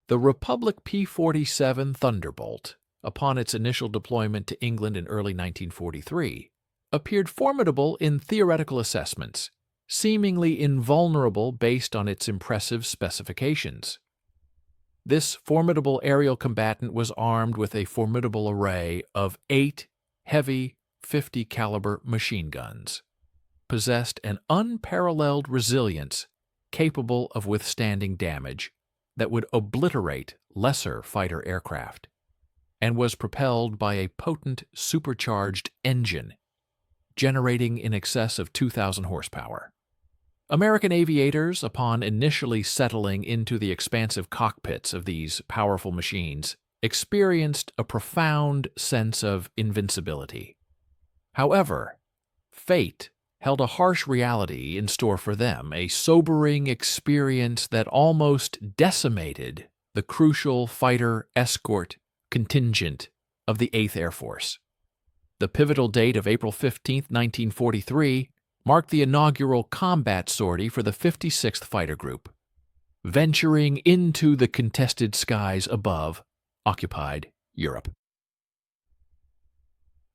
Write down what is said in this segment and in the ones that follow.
The Republic P-47 Thunderbolt, upon its initial deployment to England in early 1943, appeared formidable in theoretical assessments, seemingly invulnerable based on its impressive specifications. This formidable aerial combatant was armed with a formidable array of 8 heavy 50 caliber machine guns, possessed an unparalleled resilience capable of withstanding damage that would obliterate lesser fighter aircraft, and was propelled by a potent supercharged engine, generating in excess of 2,000 horsepower. American aviators, upon initially settling into the expansive cockpits of these powerful machines, experienced a profound sense of invincibility. However, fate held a harsh reality in store for them, a sobering experience that almost decimated the crucial fighter escort contingent of the 8th Air Force. The pivotal date of April 15, 1943, marked the inaugural combat sortie for the 56th Fighter Group, venturing into the contested skies above occupied Europe.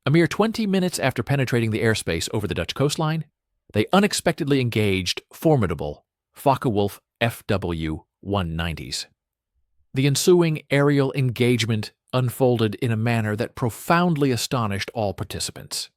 A mere 20 minutes after penetrating the airspace over the Dutch coastline, they unexpectedly engaged formidable Focke-Wulf FW-190s. The ensuing aerial engagement unfolded in a manner that profoundly astonished all participants.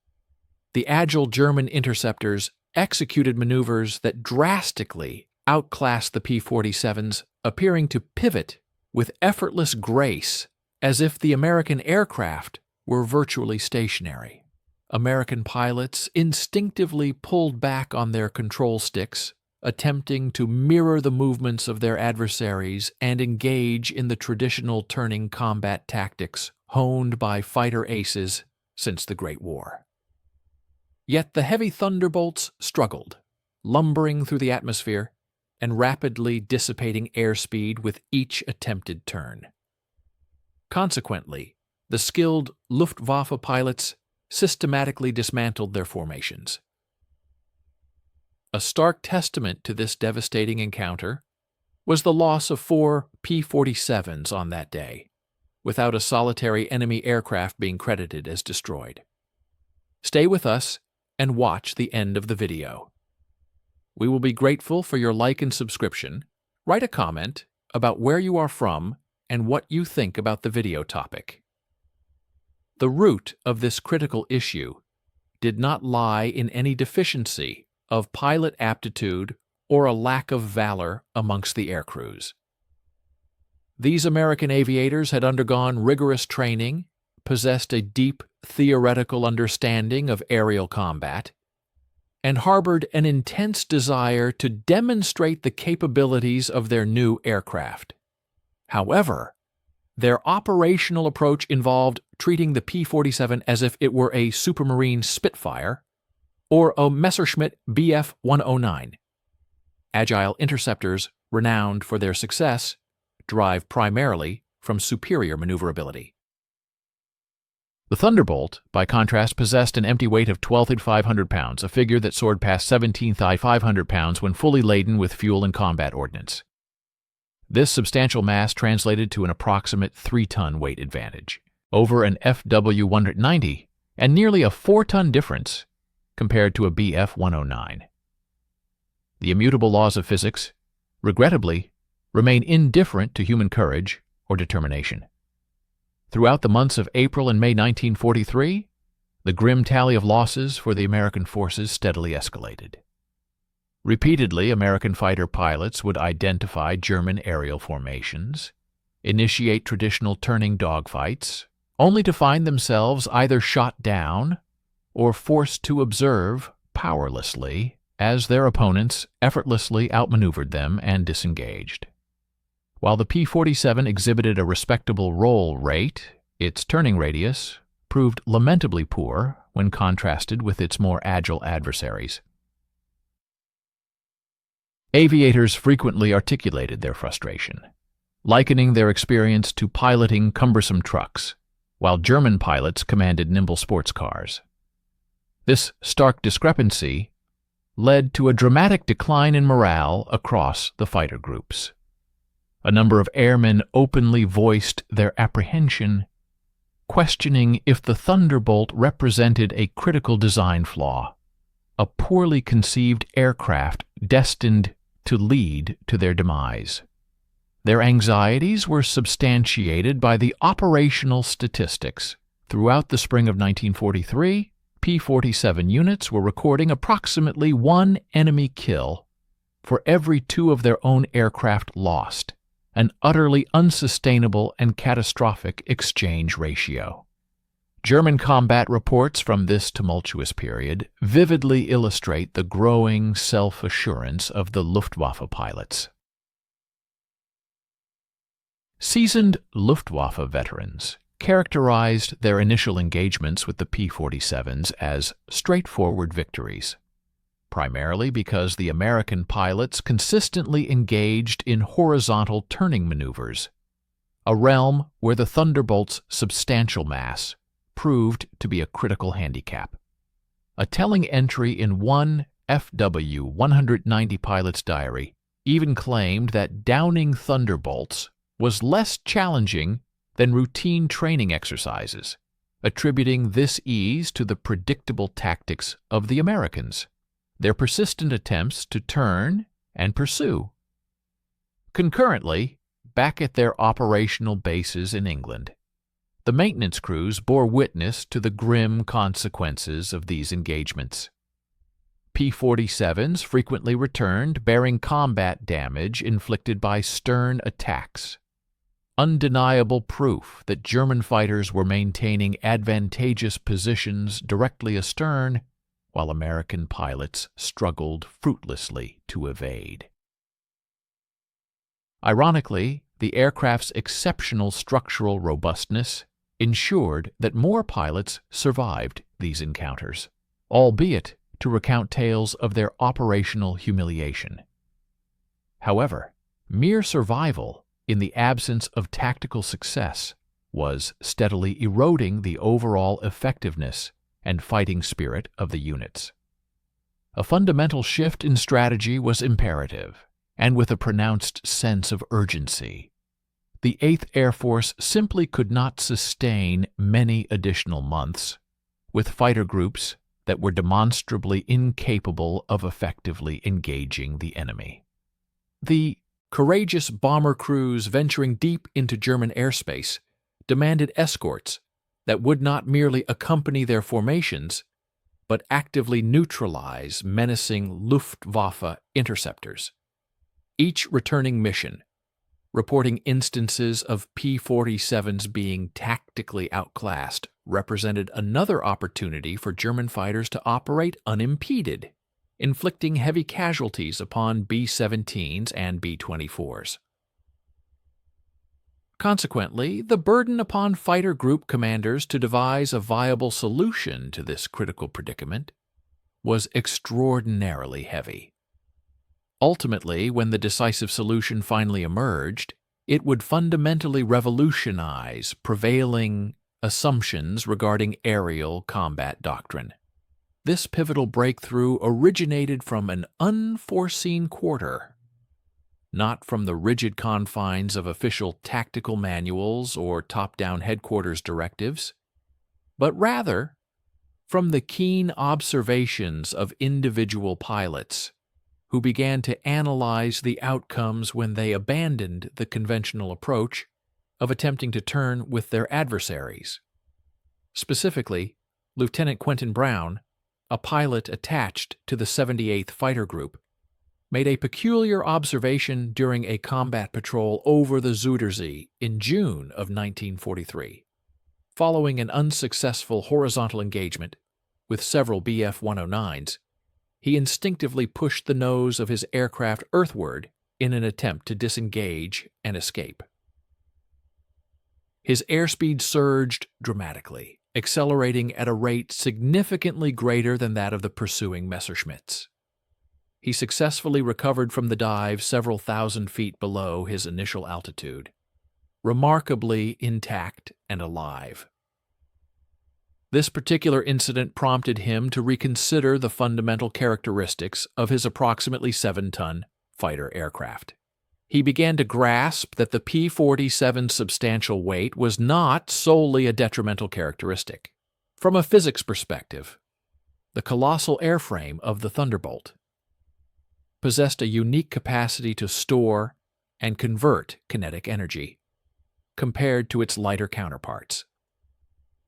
The agile German interceptors executed maneuvers that drastically outclassed the P-47s, appearing to pivot with effortless grace as if the American aircraft were virtually stationary. American pilots instinctively pulled back on their control sticks, attempting to mirror the movements of their adversaries and engage in the traditional turning combat tactics honed by fighter aces since the Great War. Yet the heavy Thunderbolts struggled, lumbering through the atmosphere and rapidly dissipating airspeed with each attempted turn. Consequently, the skilled Luftwaffe pilots systematically dismantled their formations. A stark testament to this devastating encounter was the loss of 4 P-47s on that day, without a solitary enemy aircraft being credited as destroyed. Stay with us and watch the end of the video. We will be grateful for your like and subscription. Write a comment about where you are from and what you think about the video topic. The root of this critical issue did not lie in any deficiency of pilot aptitude or a lack of valor amongst the aircrews. These American aviators had undergone rigorous training, possessed a deep theoretical understanding of aerial combat, and harbored an intense desire to demonstrate the capabilities of their new aircraft. However, their operational approach involved treating the P-47 as if it were a Supermarine Spitfire or a Messerschmitt Bf-109. Agile interceptors, renowned for their success, derive primarily from superior maneuverability. The Thunderbolt, by contrast, possessed an empty weight of 12,500 pounds, a figure that soared past 17,500 pounds when fully laden with fuel and combat ordnance. This substantial mass translated to an approximate 3-ton weight advantage over an FW-190 and nearly a 4-ton difference compared to a Bf-109. The immutable laws of physics, regrettably, remain indifferent to human courage or determination. Throughout the months of April and May 1943, the grim tally of losses for the American forces steadily escalated. Repeatedly, American fighter pilots would identify German aerial formations, initiate traditional turning dogfights, only to find themselves either shot down or forced to observe powerlessly as their opponents effortlessly outmaneuvered them and disengaged. While the P-47 exhibited a respectable roll rate, its turning radius proved lamentably poor when contrasted with its more agile adversaries. Aviators frequently articulated their frustration, likening their experience to piloting cumbersome trucks, while German pilots commanded nimble sports cars. This stark discrepancy led to a dramatic decline in morale across the fighter groups. A number of airmen openly voiced their apprehension, questioning if the Thunderbolt represented a critical design flaw, a poorly conceived aircraft destined to lead to their demise. Their anxieties were substantiated by the operational statistics. Throughout the spring of 1943, P-47 units were recording approximately 1 enemy kill for every 2 of their own aircraft lost, an utterly unsustainable and catastrophic exchange ratio. German combat reports from this tumultuous period vividly illustrate the growing self-assurance of the Luftwaffe pilots. Seasoned Luftwaffe veterans characterized their initial engagements with the P-47s as straightforward victories, primarily because the American pilots consistently engaged in horizontal turning maneuvers, a realm where the Thunderbolt's substantial mass proved to be a critical handicap. A telling entry in one FW 190 pilot's diary even claimed that downing Thunderbolts was less challenging than routine training exercises, attributing this ease to the predictable tactics of the Americans, their persistent attempts to turn and pursue. Concurrently, back at their operational bases in England, the maintenance crews bore witness to the grim consequences of these engagements. P-47s frequently returned bearing combat damage inflicted by stern attacks, undeniable proof that German fighters were maintaining advantageous positions directly astern, while American pilots struggled fruitlessly to evade. Ironically, the aircraft's exceptional structural robustness ensured that more pilots survived these encounters, albeit to recount tales of their operational humiliation. However, mere survival in the absence of tactical success was steadily eroding the overall effectiveness and fighting spirit of the units. A fundamental shift in strategy was imperative, and with a pronounced sense of urgency. The 8th Air Force simply could not sustain many additional months with fighter groups that were demonstrably incapable of effectively engaging the enemy. The courageous bomber crews venturing deep into German airspace demanded escorts that would not merely accompany their formations, but actively neutralize menacing Luftwaffe interceptors. Each returning mission, reporting instances of P-47s being tactically outclassed, represented another opportunity for German fighters to operate unimpeded, inflicting heavy casualties upon B-17s and B-24s. Consequently, the burden upon fighter group commanders to devise a viable solution to this critical predicament was extraordinarily heavy. Ultimately, when the decisive solution finally emerged, it would fundamentally revolutionize prevailing assumptions regarding aerial combat doctrine. This pivotal breakthrough originated from an unforeseen quarter, not from the rigid confines of official tactical manuals or top-down headquarters directives, but rather from the keen observations of individual pilots who began to analyze the outcomes when they abandoned the conventional approach of attempting to turn with their adversaries. Specifically, Lieutenant Quentin Brown, a pilot attached to the 78th Fighter Group, made a peculiar observation during a combat patrol over the Zuiderzee in June of 1943. Following an unsuccessful horizontal engagement with several Bf-109s, he instinctively pushed the nose of his aircraft earthward in an attempt to disengage and escape. His airspeed surged dramatically, accelerating at a rate significantly greater than that of the pursuing Messerschmitts. He successfully recovered from the dive several thousand feet below his initial altitude, remarkably intact and alive. This particular incident prompted him to reconsider the fundamental characteristics of his approximately 7-ton fighter aircraft. he began to grasp that the P-47's substantial weight was not solely a detrimental characteristic. From a physics perspective, the colossal airframe of the Thunderbolt possessed a unique capacity to store and convert kinetic energy compared to its lighter counterparts.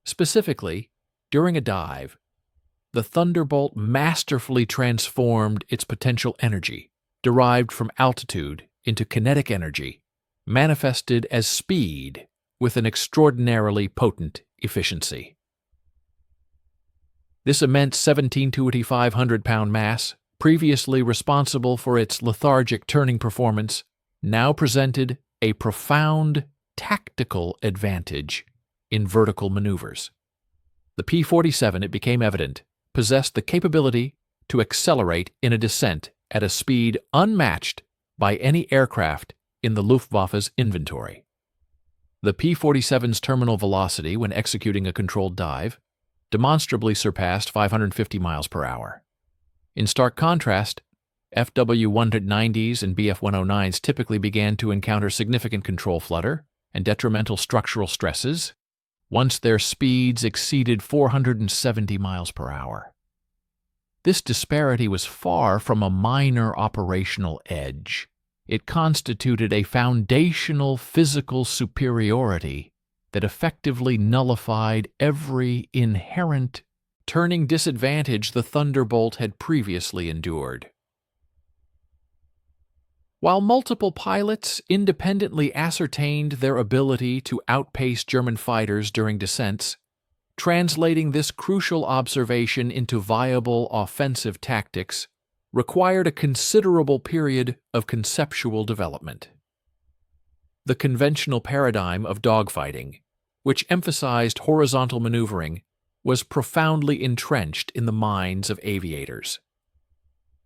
Specifically, during a dive, the Thunderbolt masterfully transformed its potential energy derived from altitude into kinetic energy, manifested as speed with an extraordinarily potent efficiency. This immense 17 to 2,500-pound mass, previously responsible for its lethargic turning performance, now presented a profound tactical advantage in vertical maneuvers. The P-47, it became evident, possessed the capability to accelerate in a descent at a speed unmatched by any aircraft in the Luftwaffe's inventory. The P-47's terminal velocity when executing a controlled dive demonstrably surpassed 550 miles per hour. In stark contrast, FW-190s and BF-109s typically began to encounter significant control flutter and detrimental structural stresses once their speeds exceeded 470 miles per hour. This disparity was far from a minor operational edge. It constituted a foundational physical superiority that effectively nullified every inherent turning disadvantage the Thunderbolt had previously endured. While multiple pilots independently ascertained their ability to outpace German fighters during descents, translating this crucial observation into viable offensive tactics required a considerable period of conceptual development. The conventional paradigm of dogfighting, which emphasized horizontal maneuvering, was profoundly entrenched in the minds of aviators.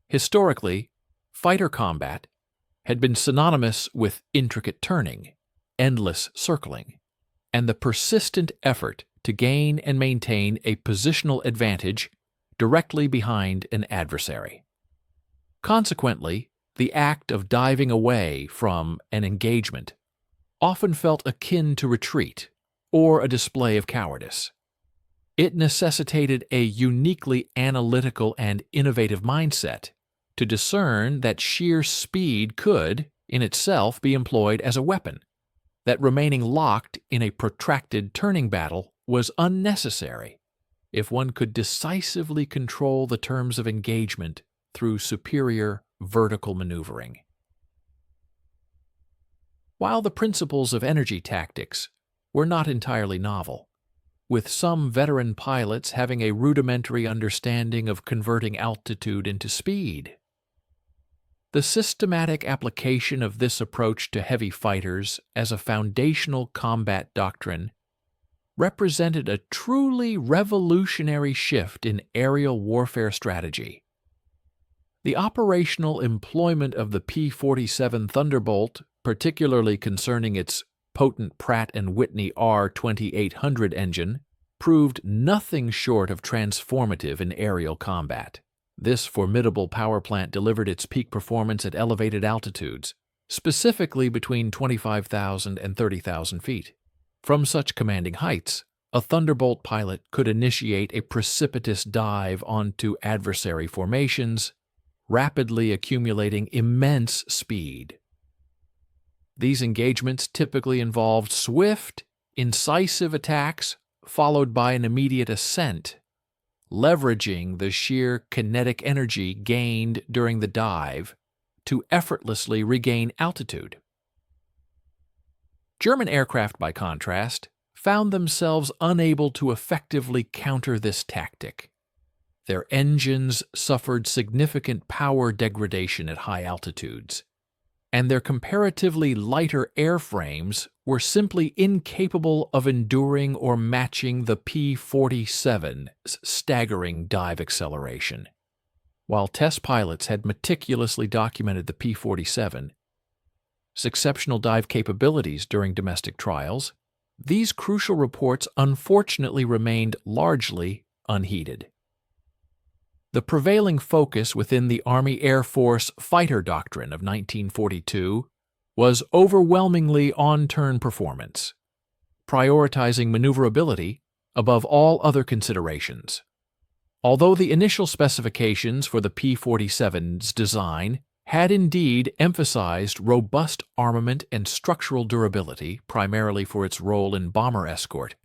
Historically, fighter combat had been synonymous with intricate turning, endless circling, and the persistent effort to gain and maintain a positional advantage directly behind an adversary. Consequently, the act of diving away from an engagement often felt akin to retreat or a display of cowardice. It necessitated a uniquely analytical and innovative mindset to discern that sheer speed could, in itself, be employed as a weapon, that remaining locked in a protracted turning battle was unnecessary if one could decisively control the terms of engagement through superior vertical maneuvering. While the principles of energy tactics were not entirely novel, with some veteran pilots having a rudimentary understanding of converting altitude into speed, the systematic application of this approach to heavy fighters as a foundational combat doctrine represented a truly revolutionary shift in aerial warfare strategy. The operational employment of the P-47 Thunderbolt, particularly concerning its potent Pratt & Whitney R2800 engine, proved nothing short of transformative in aerial combat. This formidable power plant delivered its peak performance at elevated altitudes, specifically between 25,000 and 30,000 feet. From such commanding heights, a Thunderbolt pilot could initiate a precipitous dive onto adversary formations, rapidly accumulating immense speed. These engagements typically involved swift, incisive attacks followed by an immediate ascent, leveraging the sheer kinetic energy gained during the dive to effortlessly regain altitude. German aircraft, by contrast, found themselves unable to effectively counter this tactic. Their engines suffered significant power degradation at high altitudes, and their comparatively lighter airframes were simply incapable of enduring or matching the P-47's staggering dive acceleration. While test pilots had meticulously documented the P-47's exceptional dive capabilities during domestic trials, these crucial reports unfortunately remained largely unheeded. The prevailing focus within the Army Air Force fighter doctrine of 1942 was overwhelmingly on-turn performance, prioritizing maneuverability above all other considerations. Although the initial specifications for the P-47's design had indeed emphasized robust armament and structural durability primarily for its role in bomber escort,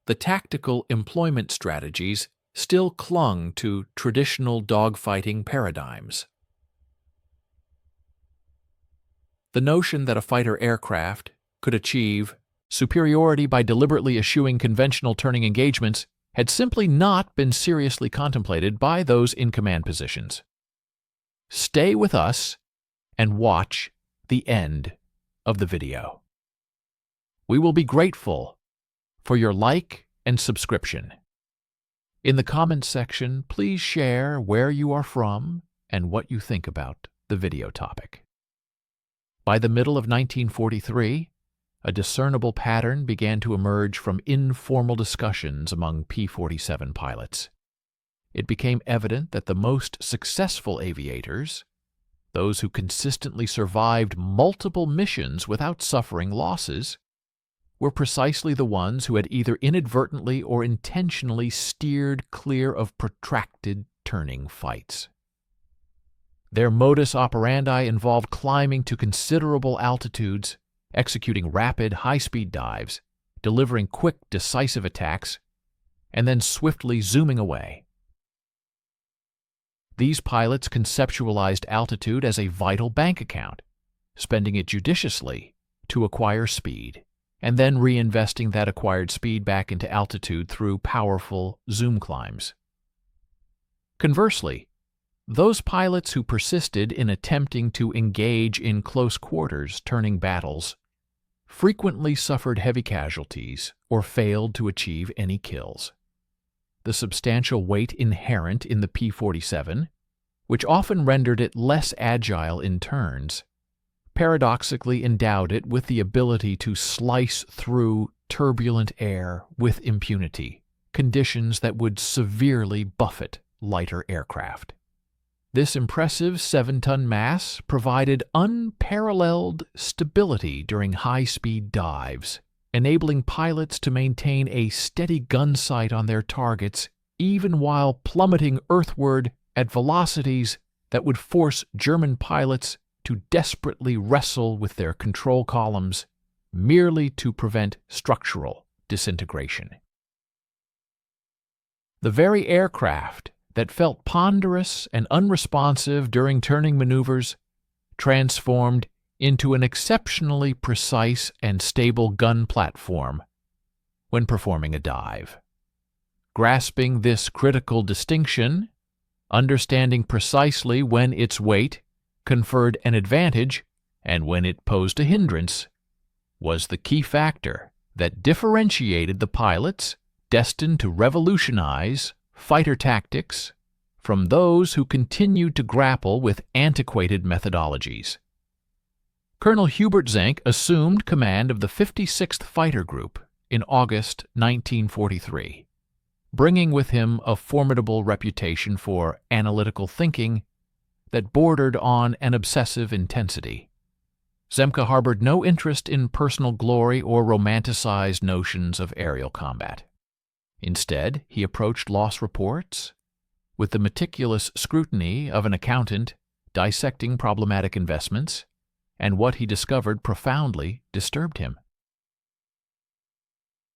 the tactical employment strategies still clung to traditional dogfighting paradigms. The notion that a fighter aircraft could achieve superiority by deliberately eschewing conventional turning engagements had simply not been seriously contemplated by those in command positions. Stay with us and watch the end of the video. We will be grateful for your like and subscription. In the comments section, please share where you are from and what you think about the video topic. By the middle of 1943, a discernible pattern began to emerge from informal discussions among P-47 pilots. It became evident that the most successful aviators, those who consistently survived multiple missions without suffering losses, were precisely the ones who had either inadvertently or intentionally steered clear of protracted turning fights. Their modus operandi involved climbing to considerable altitudes, executing rapid, high-speed dives, delivering quick, decisive attacks, and then swiftly zooming away. These pilots conceptualized altitude as a vital bank account, spending it judiciously to acquire speed, and then reinvesting that acquired speed back into altitude through powerful zoom climbs. Conversely, those pilots who persisted in attempting to engage in close quarters turning battles frequently suffered heavy casualties or failed to achieve any kills. The substantial weight inherent in the P-47, which often rendered it less agile in turns, paradoxically endowed it with the ability to slice through turbulent air with impunity, conditions that would severely buffet lighter aircraft. This impressive 7-ton mass provided unparalleled stability during high-speed dives, enabling pilots to maintain a steady gun sight on their targets even while plummeting earthward at velocities that would force German pilots to desperately wrestle with their control columns merely to prevent structural disintegration. The very aircraft that felt ponderous and unresponsive during turning maneuvers transformed into an exceptionally precise and stable gun platform when performing a dive. Grasping this critical distinction, understanding precisely when its weight conferred an advantage and when it posed a hindrance, was the key factor that differentiated the pilots destined to revolutionize fighter tactics from those who continued to grapple with antiquated methodologies. Colonel Hubert Zenk assumed command of the 56th Fighter Group in August 1943, bringing with him a formidable reputation for analytical thinking that bordered on an obsessive intensity. Zemke harbored no interest in personal glory or romanticized notions of aerial combat. Instead, he approached loss reports with the meticulous scrutiny of an accountant dissecting problematic investments, and what he discovered profoundly disturbed him.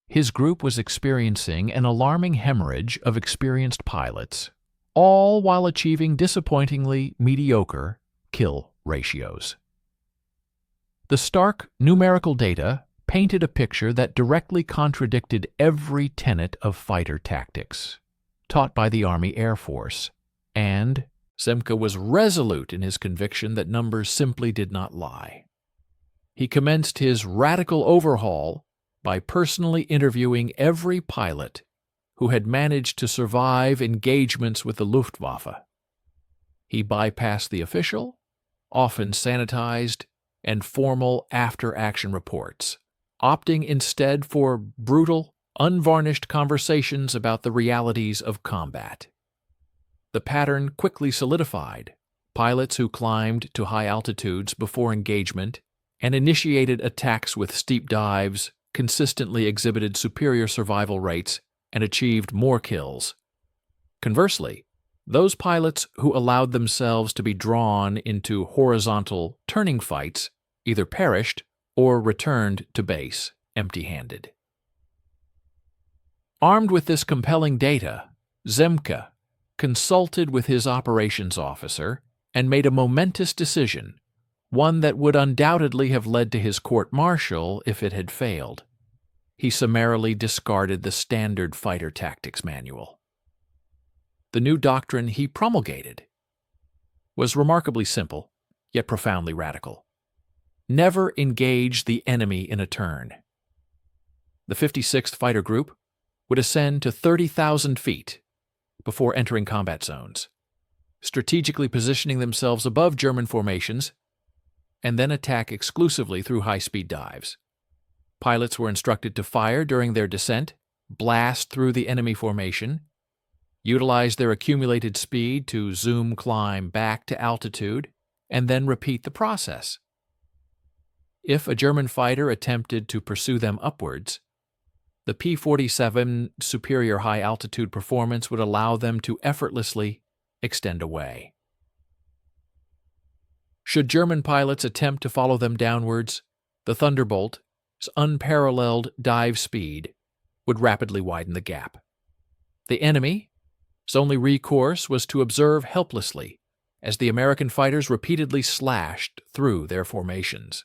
His group was experiencing an alarming hemorrhage of experienced pilots, all while achieving disappointingly mediocre kill ratios. The stark numerical data painted a picture that directly contradicted every tenet of fighter tactics taught by the Army Air Force, and Zemke was resolute in his conviction that numbers simply did not lie. He commenced his radical overhaul by personally interviewing every pilot who had managed to survive engagements with the Luftwaffe. He bypassed the official, often sanitized, and formal after-action reports, opting instead for brutal, unvarnished conversations about the realities of combat. The pattern quickly solidified. Pilots who climbed to high altitudes before engagement and initiated attacks with steep dives, consistently exhibited superior survival rates, and achieved more kills. Conversely, those pilots who allowed themselves to be drawn into horizontal turning fights either perished or returned to base empty-handed. Armed with this compelling data, Zemke consulted with his operations officer and made a momentous decision, one that would undoubtedly have led to his court-martial if it had failed. He summarily discarded the standard fighter tactics manual. The new doctrine he promulgated was remarkably simple, yet profoundly radical. Never engage the enemy in a turn. The 56th Fighter Group would ascend to 30,000 feet before entering combat zones, strategically positioning themselves above German formations, and then attack exclusively through high-speed dives. Pilots were instructed to fire during their descent, blast through the enemy formation, utilize their accumulated speed to zoom climb back to altitude, and then repeat the process. If a German fighter attempted to pursue them upwards, the P-47 superior high-altitude performance would allow them to effortlessly extend away. Should German pilots attempt to follow them downwards, the Thunderbolt's unparalleled dive speed would rapidly widen the gap. The enemy's only recourse was to observe helplessly as the American fighters repeatedly slashed through their formations.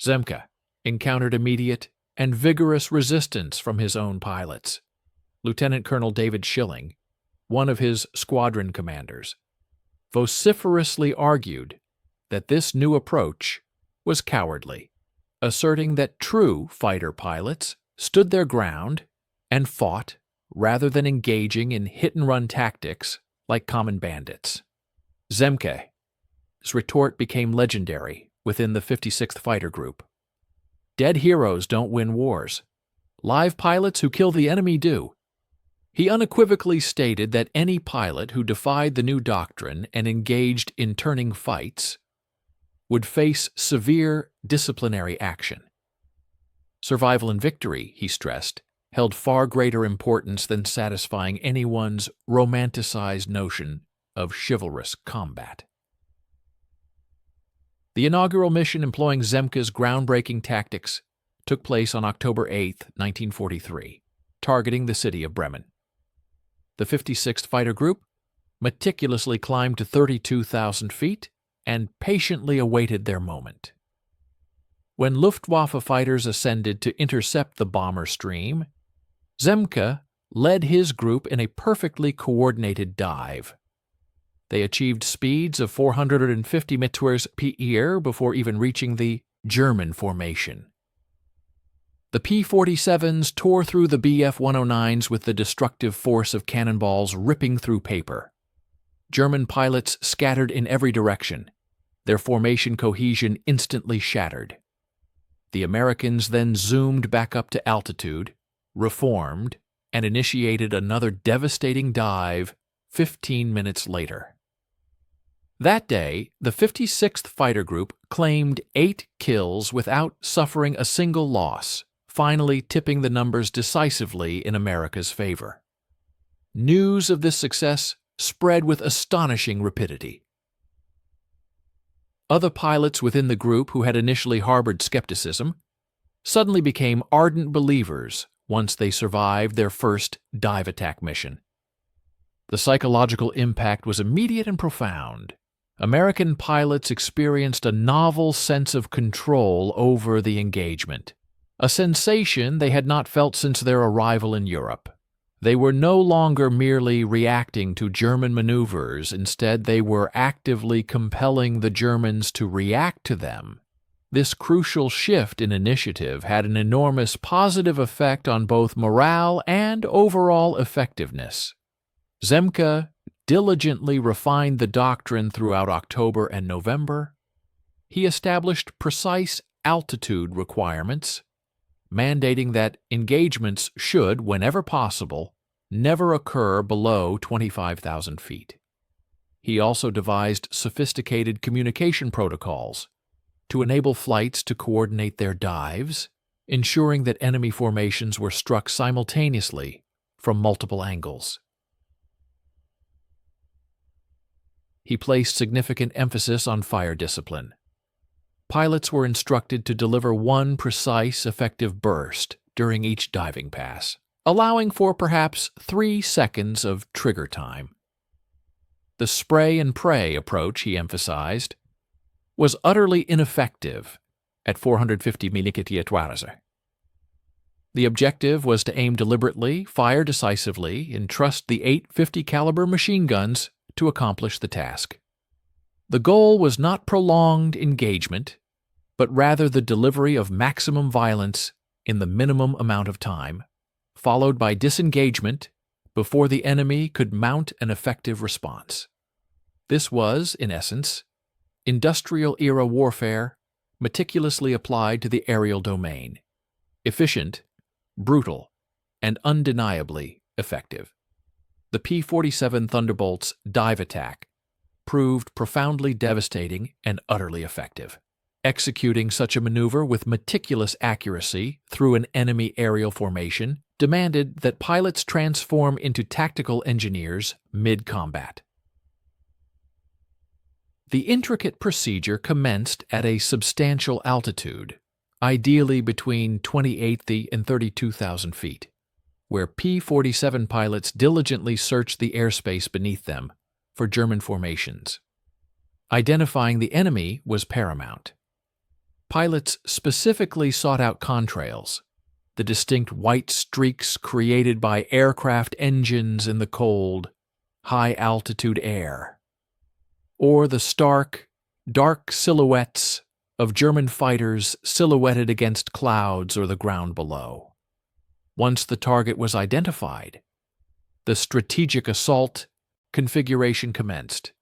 Zemke encountered immediate and vigorous resistance from his own pilots. Lieutenant Colonel David Schilling, one of his squadron commanders, vociferously argued that this new approach was cowardly, asserting that true fighter pilots stood their ground and fought rather than engaging in hit-and-run tactics like common bandits. Zemke's retort became legendary within the 56th Fighter Group. Dead heroes don't win wars. Live pilots who kill the enemy do. He unequivocally stated that any pilot who defied the new doctrine and engaged in turning fights would face severe disciplinary action. Survival and victory, he stressed, held far greater importance than satisfying anyone's romanticized notion of chivalrous combat. The inaugural mission employing Zemke's groundbreaking tactics took place on October 8, 1943, targeting the city of Bremen. The 56th Fighter Group meticulously climbed to 32,000 feet and patiently awaited their moment. When Luftwaffe fighters ascended to intercept the bomber stream, Zemke led his group in a perfectly coordinated dive. They achieved speeds of 450 meters per year before even reaching the German formation. The P-47s tore through the Bf-109s with the destructive force of cannonballs ripping through paper. German pilots scattered in every direction, their formation cohesion instantly shattered. The Americans then zoomed back up to altitude, reformed, and initiated another devastating dive 15 minutes later. That day, the 56th Fighter Group claimed 8 kills without suffering a single loss, finally tipping the numbers decisively in America's favor. News of this success spread with astonishing rapidity. Other pilots within the group who had initially harbored skepticism suddenly became ardent believers once they survived their first dive attack mission. The psychological impact was immediate and profound. American pilots experienced a novel sense of control over the engagement, a sensation they had not felt since their arrival in Europe. They were no longer merely reacting to German maneuvers, instead they were actively compelling the Germans to react to them. This crucial shift in initiative had an enormous positive effect on both morale and overall effectiveness. Zemke diligently refined the doctrine throughout October and November. He established precise altitude requirements, mandating that engagements should, whenever possible, never occur below 25,000 feet. He also devised sophisticated communication protocols to enable flights to coordinate their dives, ensuring that enemy formations were struck simultaneously from multiple angles. He placed significant emphasis on fire discipline. Pilots were instructed to deliver one precise, effective burst during each diving pass, allowing for perhaps 3 seconds of trigger time. The spray and pray approach, he emphasized, was utterly ineffective at 450 mm. The objective was to aim deliberately, fire decisively, and trust the 850 caliber machine guns to accomplish the task. The goal was not prolonged engagement, but rather the delivery of maximum violence in the minimum amount of time, followed by disengagement before the enemy could mount an effective response. This was, in essence, industrial-era warfare meticulously applied to the aerial domain, efficient, brutal, and undeniably effective. The P-47 Thunderbolt's dive attack proved profoundly devastating and utterly effective. Executing such a maneuver with meticulous accuracy through an enemy aerial formation demanded that pilots transform into tactical engineers mid-combat. The intricate procedure commenced at a substantial altitude, ideally between 28,000 and 32,000 feet, where P-47 pilots diligently searched the airspace beneath them for German formations. Identifying the enemy was paramount. Pilots specifically sought out contrails, the distinct white streaks created by aircraft engines in the cold, high-altitude air, or the stark, dark silhouettes of German fighters silhouetted against clouds or the ground below. Once the target was identified, the strategic assault configuration commenced.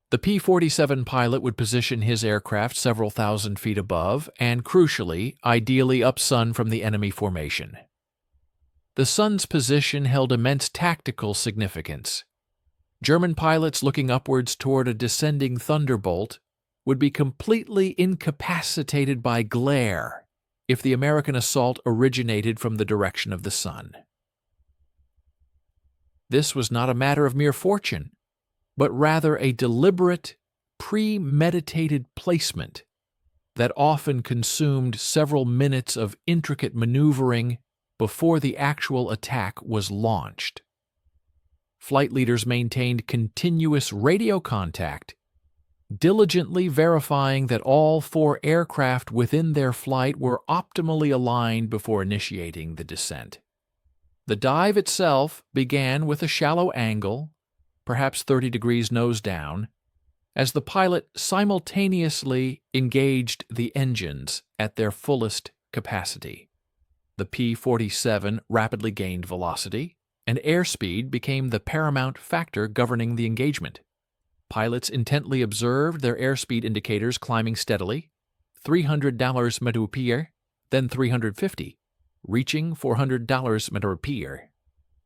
The P-47 pilot would position his aircraft several thousand feet above and, crucially, ideally upsun from the enemy formation. The sun's position held immense tactical significance. German pilots looking upwards toward a descending Thunderbolt would be completely incapacitated by glare if the American assault originated from the direction of the sun. This was not a matter of mere fortune, but rather a deliberate, premeditated placement that often consumed several minutes of intricate maneuvering before the actual attack was launched. Flight leaders maintained continuous radio contact, diligently verifying that all 4 aircraft within their flight were optimally aligned before initiating the descent. The dive itself began with a shallow angle, perhaps 30 degrees nose down, as the pilot simultaneously engaged the engines at their fullest capacity. The P-47 rapidly gained velocity, and airspeed became the paramount factor governing the engagement. Pilots intently observed their airspeed indicators climbing steadily, $300 mph, then $350, reaching $400 mph.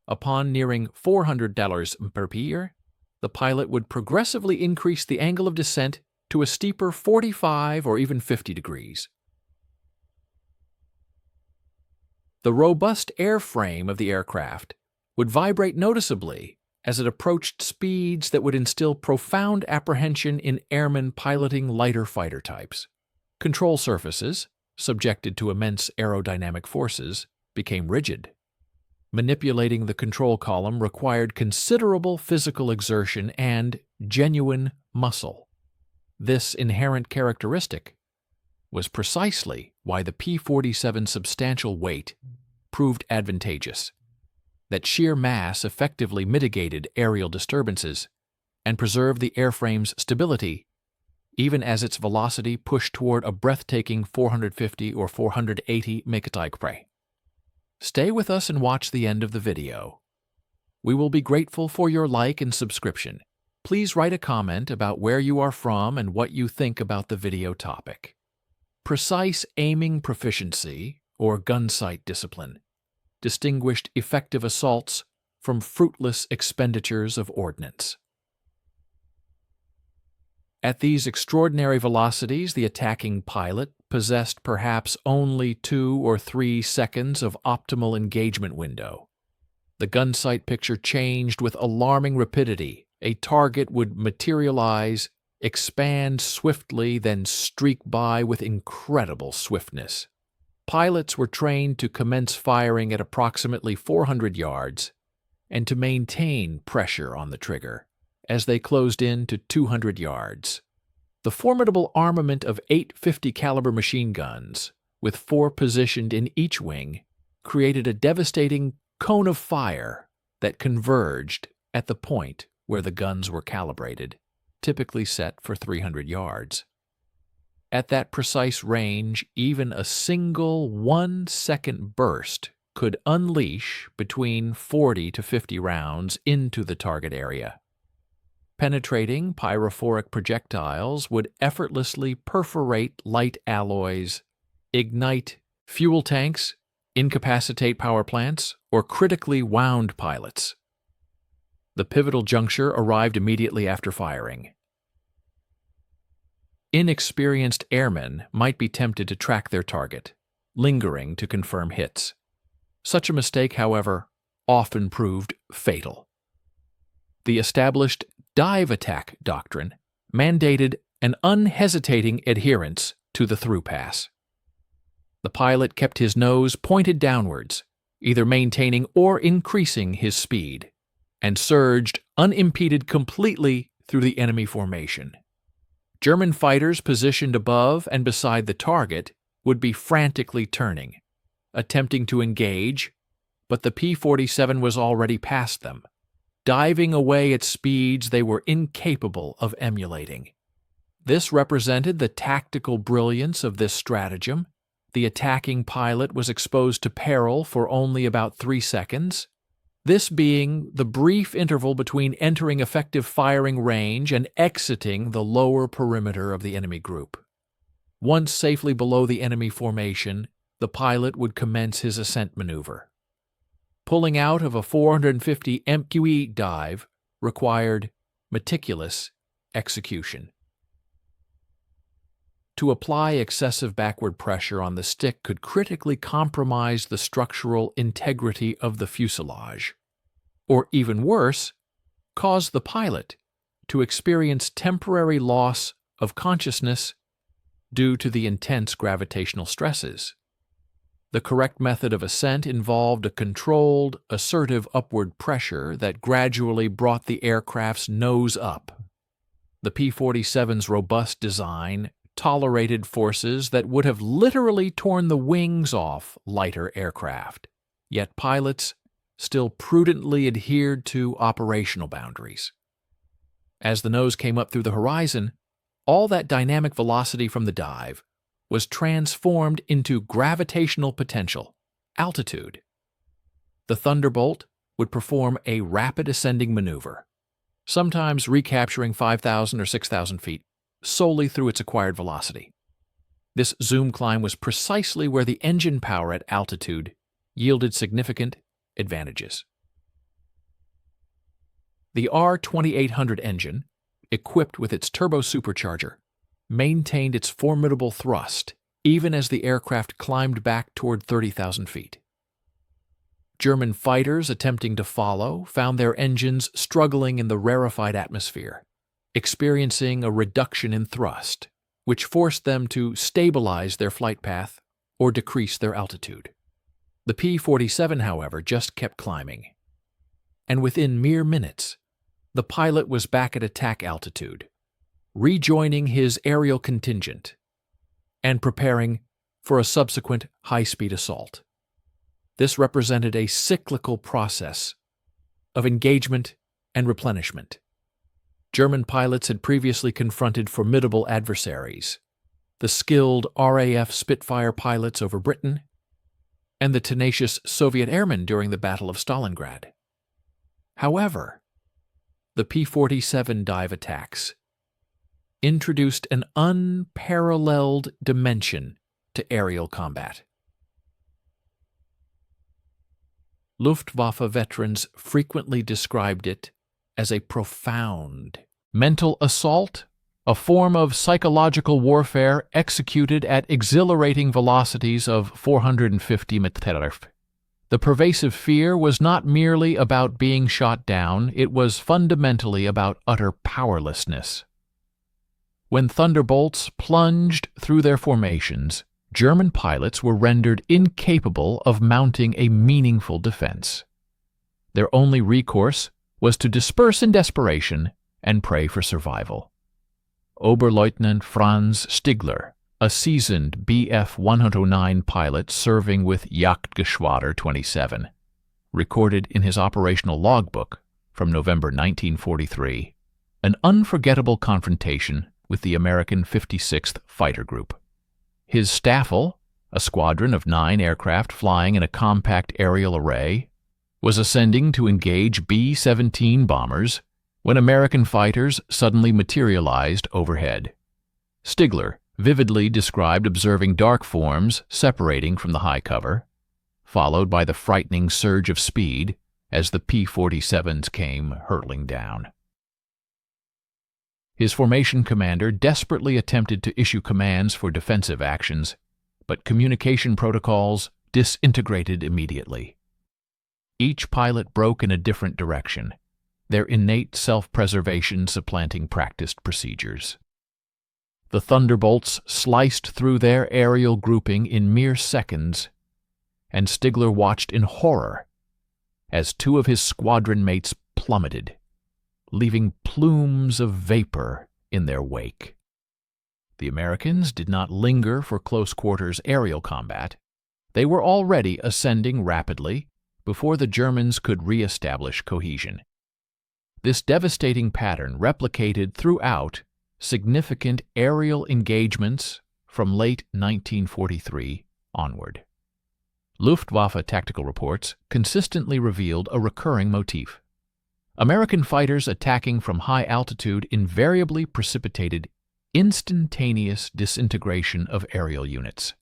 Upon nearing $400 mph, the pilot would progressively increase the angle of descent to a steeper 45 or even 50 degrees. The robust airframe of the aircraft would vibrate noticeably as it approached speeds that would instill profound apprehension in airmen piloting lighter fighter types. Control surfaces, subjected to immense aerodynamic forces, became rigid. Manipulating the control column required considerable physical exertion and genuine muscle. This inherent characteristic was precisely why the P-47's substantial weight proved advantageous. That sheer mass effectively mitigated aerial disturbances and preserved the airframe's stability, even as its velocity pushed toward a breathtaking 450 or 480 mph. Stay with us and watch the end of the video. We will be grateful for your like and subscription. Please write a comment about where you are from and what you think about the video topic. Precise aiming proficiency, or gun sight discipline, distinguished effective assaults from fruitless expenditures of ordnance. At these extraordinary velocities, the attacking pilot possessed perhaps only 2 or 3 seconds of optimal engagement window. The gun sight picture changed with alarming rapidity. A target would materialize, expand swiftly, then streak by with incredible swiftness. Pilots were trained to commence firing at approximately 400 yards and to maintain pressure on the trigger as they closed in to 200 yards. The formidable armament of 8 50 caliber machine guns, with 4 positioned in each wing, created a devastating cone of fire that converged at the point where the guns were calibrated, typically set for 300 yards. At that precise range, even a single 1-second burst could unleash between 40 to 50 rounds into the target area. Penetrating pyrophoric projectiles would effortlessly perforate light alloys, ignite fuel tanks, incapacitate power plants, or critically wound pilots. The pivotal juncture arrived immediately after firing. Inexperienced airmen might be tempted to track their target, lingering to confirm hits. Such a mistake, however, often proved fatal. The established dive attack doctrine mandated an unhesitating adherence to the through pass. The pilot kept his nose pointed downwards, either maintaining or increasing his speed, and surged unimpeded completely through the enemy formation. German fighters positioned above and beside the target would be frantically turning, attempting to engage, but the P-47 was already past them, diving away at speeds they were incapable of emulating. This represented the tactical brilliance of this stratagem. The attacking pilot was exposed to peril for only about 3 seconds, this being the brief interval between entering effective firing range and exiting the lower perimeter of the enemy group. Once safely below the enemy formation, the pilot would commence his ascent maneuver. Pulling out of a 450 MQE dive required meticulous execution. To apply excessive backward pressure on the stick could critically compromise the structural integrity of the fuselage, or even worse, cause the pilot to experience temporary loss of consciousness due to the intense gravitational stresses. The correct method of ascent involved a controlled, assertive upward pressure that gradually brought the aircraft's nose up. The P-47's robust design tolerated forces that would have literally torn the wings off lighter aircraft, yet pilots still prudently adhered to operational boundaries. As the nose came up through the horizon, all that dynamic velocity from the dive was transformed into gravitational potential, altitude. The Thunderbolt would perform a rapid ascending maneuver, sometimes recapturing 5,000 or 6,000 feet, solely through its acquired velocity. This zoom climb was precisely where the engine power at altitude yielded significant advantages. The R2800 engine, equipped with its turbo supercharger, maintained its formidable thrust even as the aircraft climbed back toward 30,000 feet. German fighters attempting to follow found their engines struggling in the rarefied atmosphere, experiencing a reduction in thrust, which forced them to stabilize their flight path or decrease their altitude. The P-47, however, just kept climbing, and within mere minutes, the pilot was back at attack altitude, rejoining his aerial contingent and preparing for a subsequent high-speed assault. This represented a cyclical process of engagement and replenishment. German pilots had previously confronted formidable adversaries, the skilled RAF Spitfire pilots over Britain and the tenacious Soviet airmen during the Battle of Stalingrad. However, the P-47 dive attacks introduced an unparalleled dimension to aerial combat. Luftwaffe veterans frequently described it as a profound mental assault a form of psychological warfare executed at exhilarating velocities of 450 meters. The pervasive fear was not merely about being shot down, it was fundamentally about utter powerlessness. When Thunderbolts plunged through their formations, German pilots were rendered incapable of mounting a meaningful defense. Their only recourse was to disperse in desperation and pray for survival. Oberleutnant Franz Stigler, a seasoned Bf 109 pilot serving with Jagdgeschwader 27, recorded in his operational logbook from November 1943 an unforgettable confrontation with the American 56th Fighter Group. His Staffel, a squadron of 9 aircraft flying in a compact aerial array, was ascending to engage B-17 bombers when American fighters suddenly materialized overhead. Stigler vividly described observing dark forms separating from the high cover, followed by the frightening surge of speed as the P-47s came hurtling down. His formation commander desperately attempted to issue commands for defensive actions, but communication protocols disintegrated immediately. Each pilot broke in a different direction, their innate self-preservation supplanting practiced procedures. The Thunderbolts sliced through their aerial grouping in mere seconds, and Stigler watched in horror as 2 of his squadron mates plummeted, leaving plumes of vapor in their wake. The Americans did not linger for close-quarters aerial combat. They were already ascending rapidly before the Germans could re-establish cohesion. This devastating pattern replicated throughout significant aerial engagements from late 1943 onward. Luftwaffe tactical reports consistently revealed a recurring motif. American fighters attacking from high altitude invariably precipitated instantaneous disintegration of aerial units.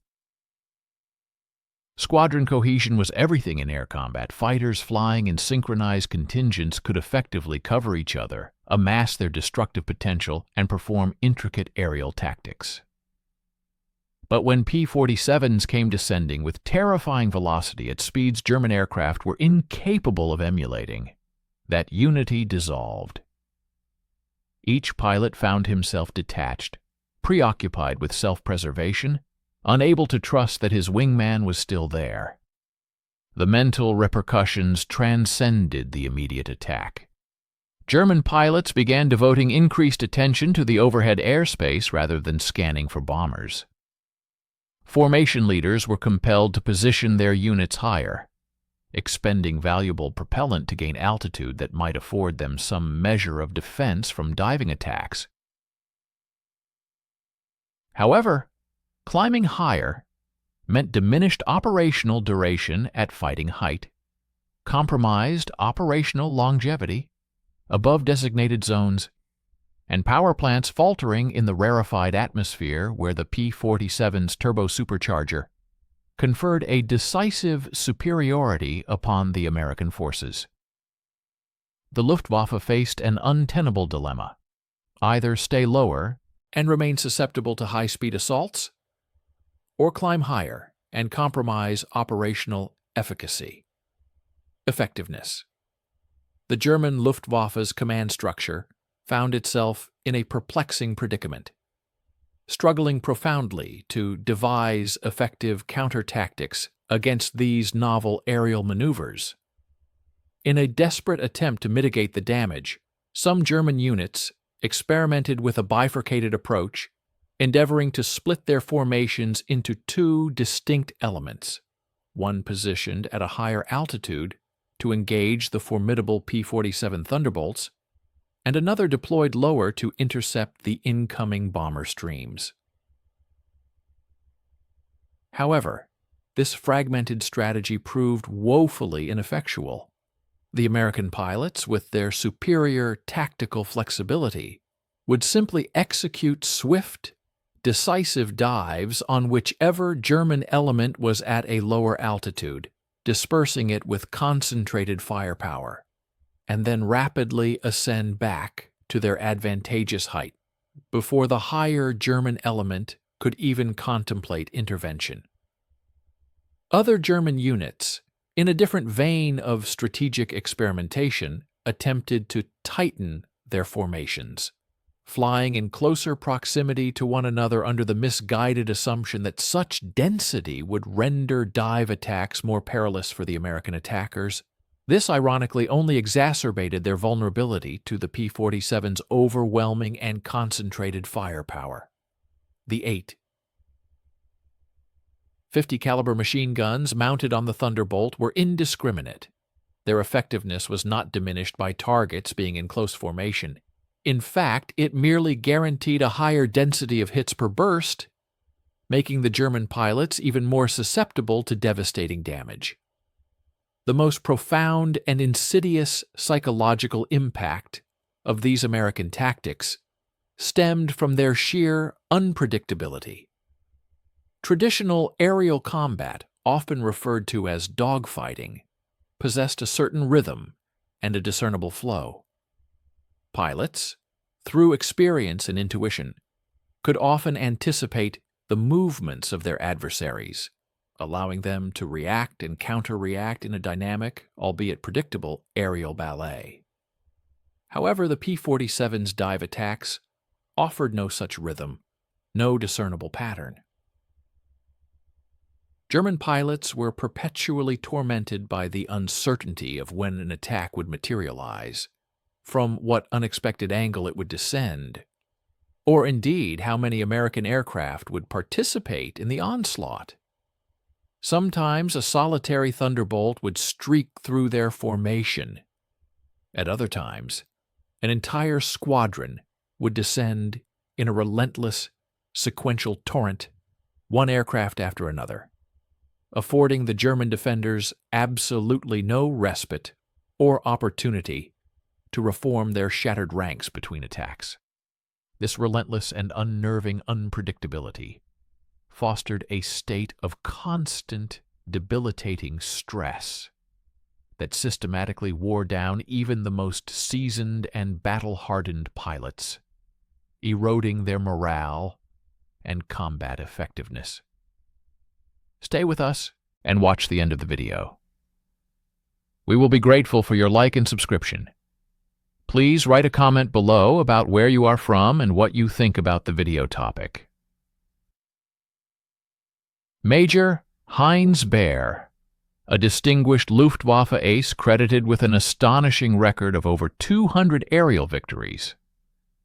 Squadron cohesion was everything in air combat. Fighters flying in synchronized contingents could effectively cover each other, amass their destructive potential, and perform intricate aerial tactics. But when P-47s came descending with terrifying velocity at speeds German aircraft were incapable of emulating, that unity dissolved. Each pilot found himself detached, preoccupied with self-preservation, unable to trust that his wingman was still there. The mental repercussions transcended the immediate attack. German pilots began devoting increased attention to the overhead airspace rather than scanning for bombers. Formation leaders were compelled to position their units higher, expending valuable propellant to gain altitude that might afford them some measure of defense from diving attacks. However, climbing higher meant diminished operational duration at fighting height, compromised operational longevity above designated zones, and power plants faltering in the rarefied atmosphere where the P-47's turbo-supercharger conferred a decisive superiority upon the American forces. The Luftwaffe faced an untenable dilemma: either stay lower and remain susceptible to high-speed assaults, or climb higher and compromise operational efficacy. Effectiveness. The German Luftwaffe's command structure found itself in a perplexing predicament, struggling profoundly to devise effective counter-tactics against these novel aerial maneuvers. In a desperate attempt to mitigate the damage, some German units experimented with a bifurcated approach, endeavoring to split their formations into 2 distinct elements, one positioned at a higher altitude to engage the formidable P-47 Thunderbolts, and another deployed lower to intercept the incoming bomber streams. However, this fragmented strategy proved woefully ineffectual. The American pilots, with their superior tactical flexibility, would simply execute swift, decisive dives on whichever German element was at a lower altitude, dispersing it with concentrated firepower, and then rapidly ascend back to their advantageous height. before the higher German element could even contemplate intervention. Other German units, in a different vein of strategic experimentation, attempted to tighten their formations, flying in closer proximity to one another under the misguided assumption that such density would render dive attacks more perilous for the American attackers. This ironically only exacerbated their vulnerability to the P-47's overwhelming and concentrated firepower. The 8 50 caliber machine guns mounted on the Thunderbolt were indiscriminate. Their effectiveness was not diminished by targets being in close formation. In fact, it merely guaranteed a higher density of hits per burst, making the German pilots even more susceptible to devastating damage. The most profound and insidious psychological impact of these American tactics stemmed from their sheer unpredictability. Traditional aerial combat, often referred to as dogfighting, possessed a certain rhythm and a discernible flow. Pilots, through experience and intuition, could often anticipate the movements of their adversaries, allowing them to react and counter-react in a dynamic, albeit predictable, aerial ballet. However, the P-47's dive attacks offered no such rhythm, no discernible pattern. German pilots were perpetually tormented by the uncertainty of when an attack would materialize, from what unexpected angle it would descend, or indeed how many American aircraft would participate in the onslaught. Sometimes a solitary Thunderbolt would streak through their formation. At other times, an entire squadron would descend in a relentless, sequential torrent, one aircraft after another, affording the German defenders absolutely no respite or opportunity to reform their shattered ranks between attacks. This relentless and unnerving unpredictability fostered a state of constant, debilitating stress that systematically wore down even the most seasoned and battle-hardened pilots, eroding their morale and combat effectiveness. Stay with us and watch the end of the video. We will be grateful for your like and subscription. Please write a comment below about where you are from and what you think about the video topic. Major Heinz Baer, a distinguished Luftwaffe ace credited with an astonishing record of over 200 aerial victories,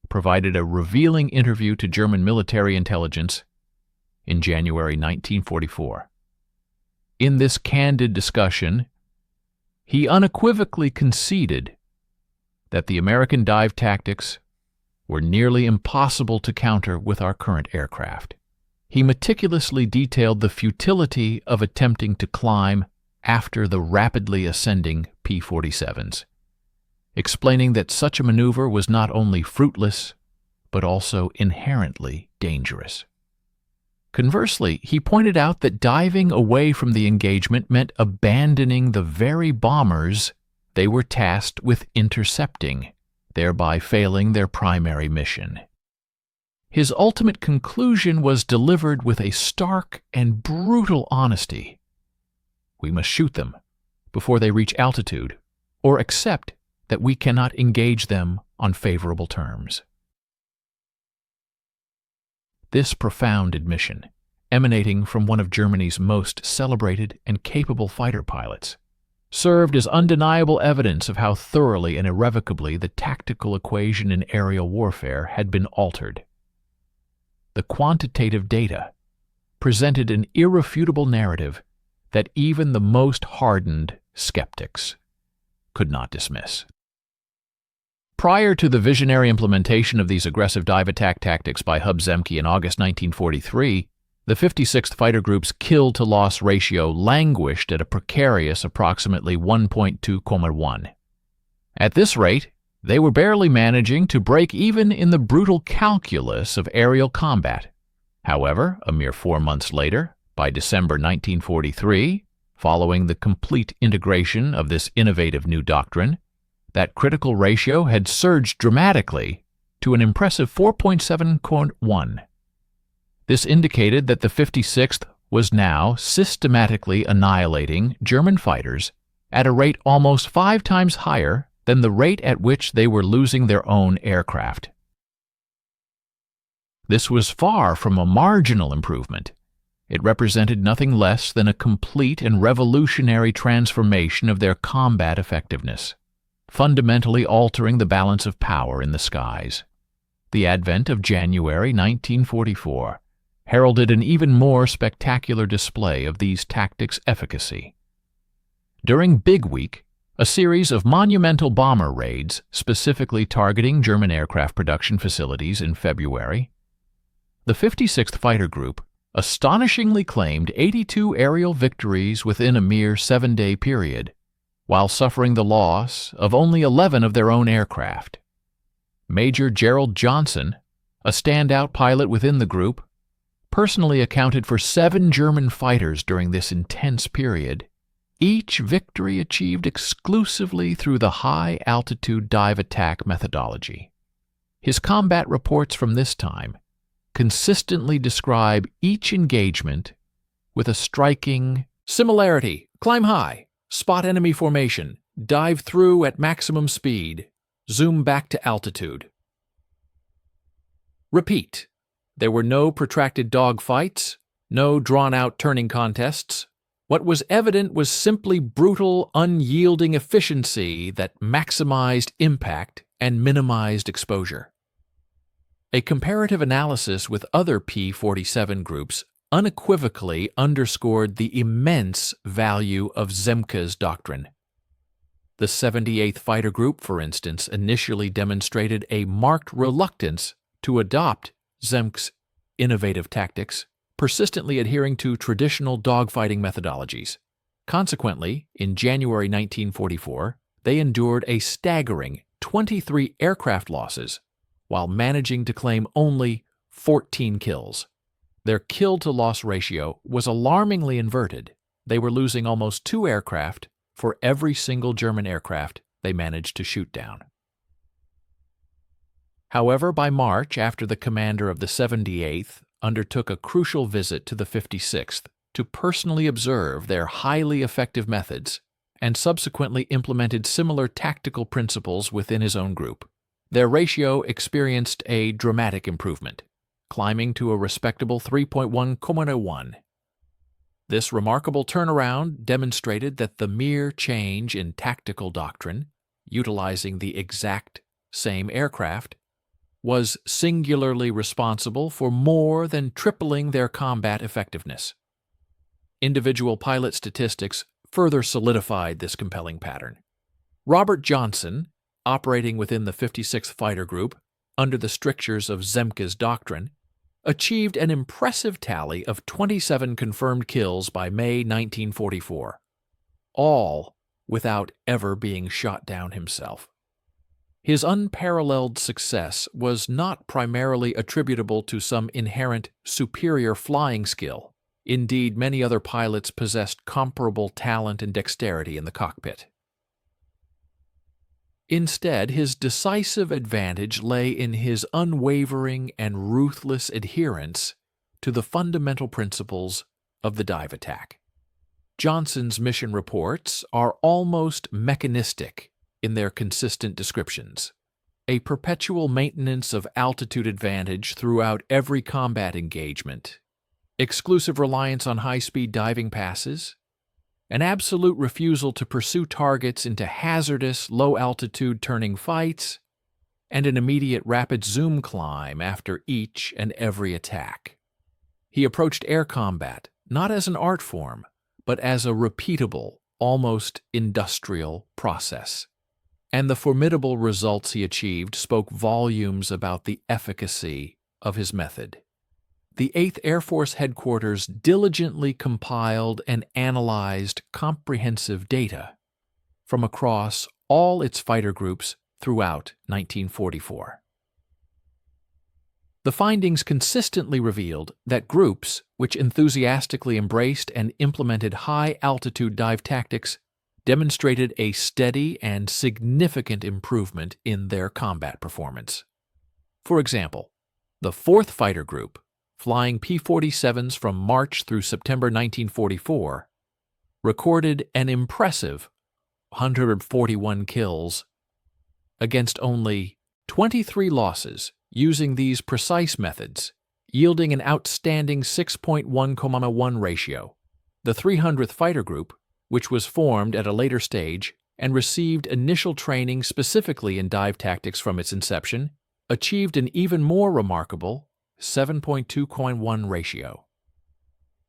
provided a revealing interview to German military intelligence in January 1944. In this candid discussion, he unequivocally conceded that the American dive tactics were nearly impossible to counter with our current aircraft. He meticulously detailed the futility of attempting to climb after the rapidly ascending P-47s, explaining that such a maneuver was not only fruitless, but also inherently dangerous. Conversely, he pointed out that diving away from the engagement meant abandoning the very bombers they were tasked with intercepting, thereby failing their primary mission. His ultimate conclusion was delivered with a stark and brutal honesty. We must shoot them before they reach altitude, or accept that we cannot engage them on favorable terms. This profound admission, emanating from one of Germany's most celebrated and capable fighter pilots, served as undeniable evidence of how thoroughly and irrevocably the tactical equation in aerial warfare had been altered. The quantitative data presented an irrefutable narrative that even the most hardened skeptics could not dismiss. Prior to the visionary implementation of these aggressive dive attack tactics by Hub Zemke in August 1943, the 56th Fighter Group's kill-to-loss ratio languished at a precarious approximately 1.2:1. At this rate, they were barely managing to break even in the brutal calculus of aerial combat. However, a mere 4 months later, by December 1943, following the complete integration of this innovative new doctrine, that critical ratio had surged dramatically to to an impressive 4.7.1. This indicated that the 56th was now systematically annihilating German fighters at a rate almost 5 times higher than the rate at which they were losing their own aircraft. This was far from a marginal improvement. It represented nothing less than a complete and revolutionary transformation of their combat effectiveness, fundamentally altering the balance of power in the skies. The advent of January 1944 heralded an even more spectacular display of these tactics' efficacy. During Big Week, a series of monumental bomber raids specifically targeting German aircraft production facilities in February, the 56th Fighter Group astonishingly claimed 82 aerial victories within a mere 7-day period, while suffering the loss of only 11 of their own aircraft. Major Gerald Johnson, a standout pilot within the group, personally accounted for 7 German fighters during this intense period, each victory achieved exclusively through the high-altitude dive attack methodology. His combat reports from this time consistently describe each engagement with a striking similarity: climb high, spot enemy formation, dive through at maximum speed, zoom back to altitude. Repeat. There were no protracted dogfights, no drawn-out turning contests. What was evident was simply brutal, unyielding efficiency that maximized impact and minimized exposure. A comparative analysis with other P-47 groups unequivocally underscored the immense value of Zemke's doctrine. The 78th Fighter Group, for instance, initially demonstrated a marked reluctance to adopt Zemke's innovative tactics, persistently adhering to traditional dogfighting methodologies. Consequently, in January 1944, they endured a staggering 23 aircraft losses while managing to claim only 14 kills. Their kill-to-loss ratio was alarmingly inverted. They were losing almost 2 aircraft for every single German aircraft they managed to shoot down. However, by March, after the commander of the 78th undertook a crucial visit to the 56th to personally observe their highly effective methods and subsequently implemented similar tactical principles within his own group, their ratio experienced a dramatic improvement, climbing to a respectable 3.1:1. This remarkable turnaround demonstrated that the mere change in tactical doctrine, utilizing the exact same aircraft, was singularly responsible for more than tripling their combat effectiveness. Individual pilot statistics further solidified this compelling pattern. Robert Johnson, operating within the 56th Fighter Group under the strictures of Zemke's doctrine, achieved an impressive tally of 27 confirmed kills by May 1944, all without ever being shot down himself. His unparalleled success was not primarily attributable to some inherent superior flying skill. Indeed, many other pilots possessed comparable talent and dexterity in the cockpit. Instead, his decisive advantage lay in his unwavering and ruthless adherence to the fundamental principles of the dive attack. Johnson's mission reports are almost mechanistic in their consistent descriptions. A perpetual maintenance of altitude advantage throughout every combat engagement, exclusive reliance on high-speed diving passes, an absolute refusal to pursue targets into hazardous, low-altitude turning fights, and an immediate rapid zoom climb after each and every attack. He approached air combat not as an art form, but as a repeatable, almost industrial process. And the formidable results he achieved spoke volumes about the efficacy of his method. The 8th Air Force Headquarters diligently compiled and analyzed comprehensive data from across all its fighter groups throughout 1944. The findings consistently revealed that groups which enthusiastically embraced and implemented high-altitude dive tactics demonstrated a steady and significant improvement in their combat performance. For example, the 4th Fighter Group, flying P-47s from March through September 1944, recorded an impressive 141 kills against only 23 losses using these precise methods, yielding an outstanding 6.1:1 ratio. The 300th Fighter Group, which was formed at a later stage and received initial training specifically in dive tactics from its inception, achieved an even more remarkable 7.2:1 ratio.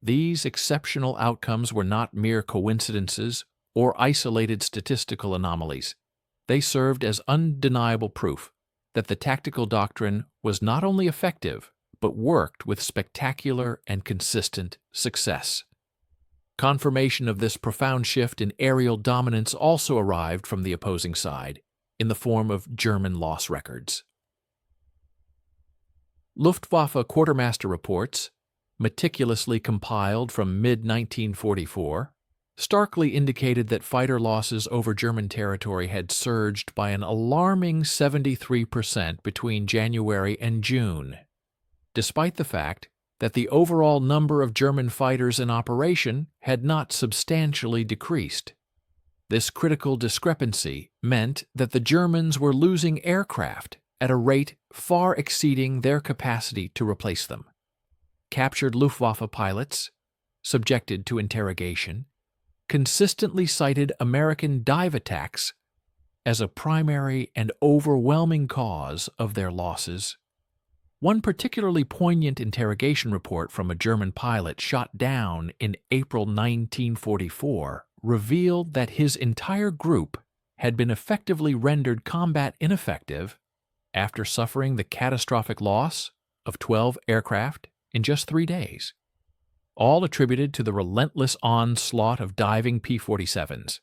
These exceptional outcomes were not mere coincidences or isolated statistical anomalies. They served as undeniable proof that the tactical doctrine was not only effective, but worked with spectacular and consistent success. Confirmation of this profound shift in aerial dominance also arrived from the opposing side in the form of German loss records. Luftwaffe quartermaster reports, meticulously compiled from mid-1944, starkly indicated that fighter losses over German territory had surged by an alarming 73% between January and June, despite the fact that the overall number of German fighters in operation had not substantially decreased. This critical discrepancy meant that the Germans were losing aircraft at a rate far exceeding their capacity to replace them. Captured Luftwaffe pilots, subjected to interrogation, consistently cited American dive attacks as a primary and overwhelming cause of their losses. One particularly poignant interrogation report from a German pilot shot down in April 1944 revealed that his entire group had been effectively rendered combat ineffective after suffering the catastrophic loss of 12 aircraft in just 3 days, all attributed to the relentless onslaught of diving P-47s.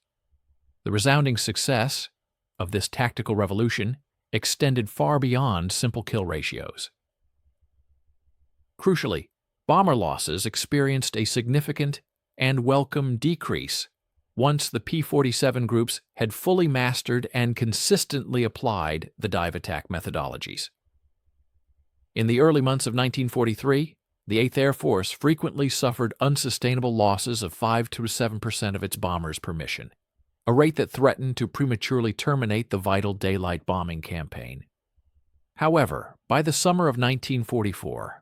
The resounding success of this tactical revolution extended far beyond simple kill ratios. Crucially, bomber losses experienced a significant and welcome decrease once the P-47 groups had fully mastered and consistently applied the dive attack methodologies. In the early months of 1943, the 8th Air Force frequently suffered unsustainable losses of 5 to 7% of its bombers per mission, a rate that threatened to prematurely terminate the vital daylight bombing campaign. However, by the summer of 1944,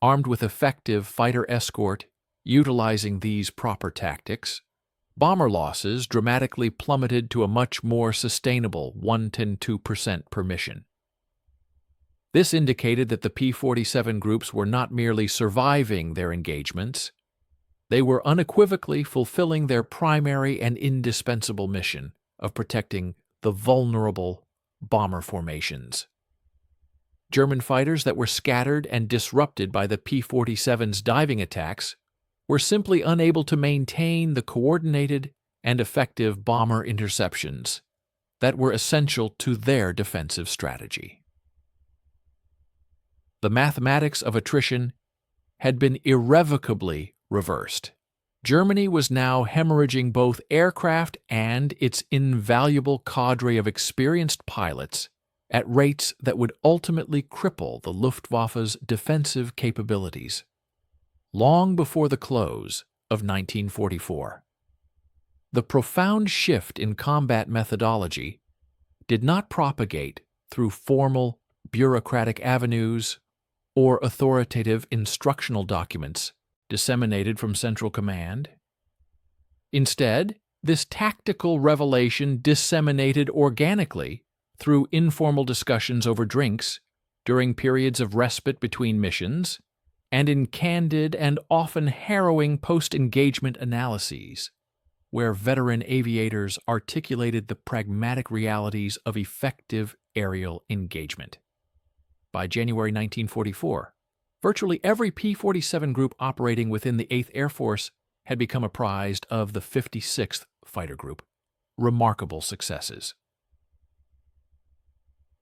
armed with effective fighter escort utilizing these proper tactics, bomber losses dramatically plummeted to a much more sustainable 1 to 2% per mission. This indicated that the P-47 groups were not merely surviving their engagements, they were unequivocally fulfilling their primary and indispensable mission of protecting the vulnerable bomber formations. German fighters that were scattered and disrupted by the P-47's diving attacks were simply unable to maintain the coordinated and effective bomber interceptions that were essential to their defensive strategy. The mathematics of attrition had been irrevocably reversed. Germany was now hemorrhaging both aircraft and its invaluable cadre of experienced pilots at rates that would ultimately cripple the Luftwaffe's defensive capabilities long before the close of 1944. The profound shift in combat methodology did not propagate through formal bureaucratic avenues or authoritative instructional documents disseminated from Central Command. Instead, this tactical revelation disseminated organically through informal discussions over drinks during periods of respite between missions and in candid and often harrowing post-engagement analyses, where veteran aviators articulated the pragmatic realities of effective aerial engagement. By January 1944, virtually every P-47 group operating within the 8th Air Force had become apprised of the 56th Fighter Group. Remarkable successes.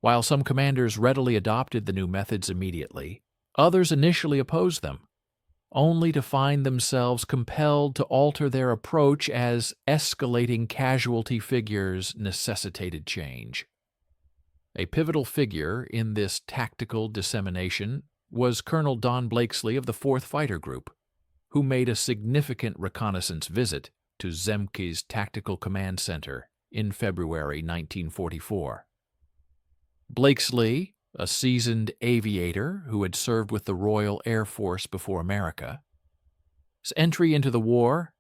While some commanders readily adopted the new methods immediately, others initially opposed them, only to find themselves compelled to alter their approach as escalating casualty figures necessitated change. A pivotal figure in this tactical dissemination was Colonel Don Blakesley of the 4th Fighter Group, who made a significant reconnaissance visit to Zemke's Tactical Command Center in February 1944. Blakesley, a seasoned aviator who had served with the Royal Air Force before America, his entry into the war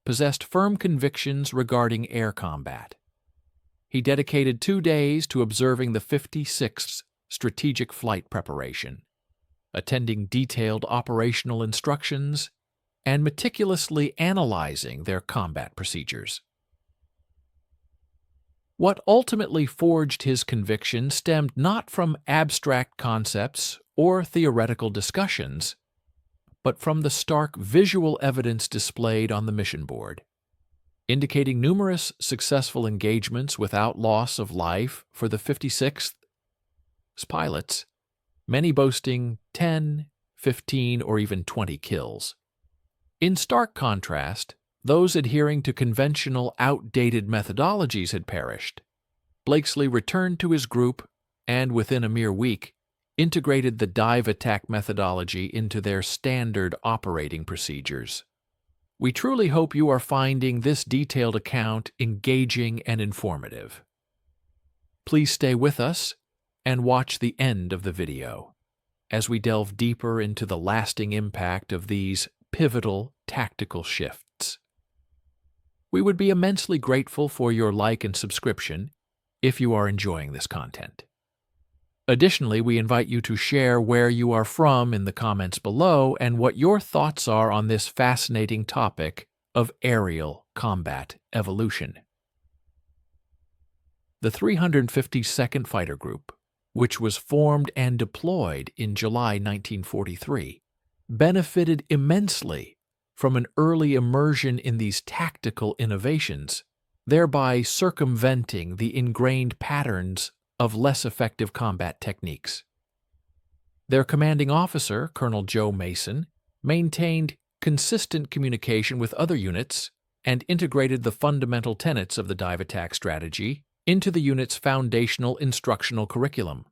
possessed firm convictions regarding air combat. He dedicated 2 days to observing the 56th Strategic Flight Preparation, attending detailed operational instructions, and meticulously analyzing their combat procedures. What ultimately forged his conviction stemmed not from abstract concepts or theoretical discussions, but from the stark visual evidence displayed on the mission board, indicating numerous successful engagements without loss of life for the 56th's pilots, many boasting 10, 15, or even 20 kills. In stark contrast, those adhering to conventional, outdated methodologies had perished. Blakesley returned to his group and, within a mere week, integrated the dive attack methodology into their standard operating procedures. We truly hope you are finding this detailed account engaging and informative. Please stay with us and watch the end of the video as we delve deeper into the lasting impact of these pivotal tactical shifts. We would be immensely grateful for your like and subscription if you are enjoying this content. Additionally, we invite you to share where you are from in the comments below and what your thoughts are on this fascinating topic of aerial combat evolution. The 352nd Fighter Group, which was formed and deployed in July 1943, benefited immensely from an early immersion in these tactical innovations, thereby circumventing the ingrained patterns of less effective combat techniques. Their commanding officer, Colonel Joe Mason, maintained consistent communication with other units and integrated the fundamental tenets of the dive attack strategy into the unit's foundational instructional curriculum.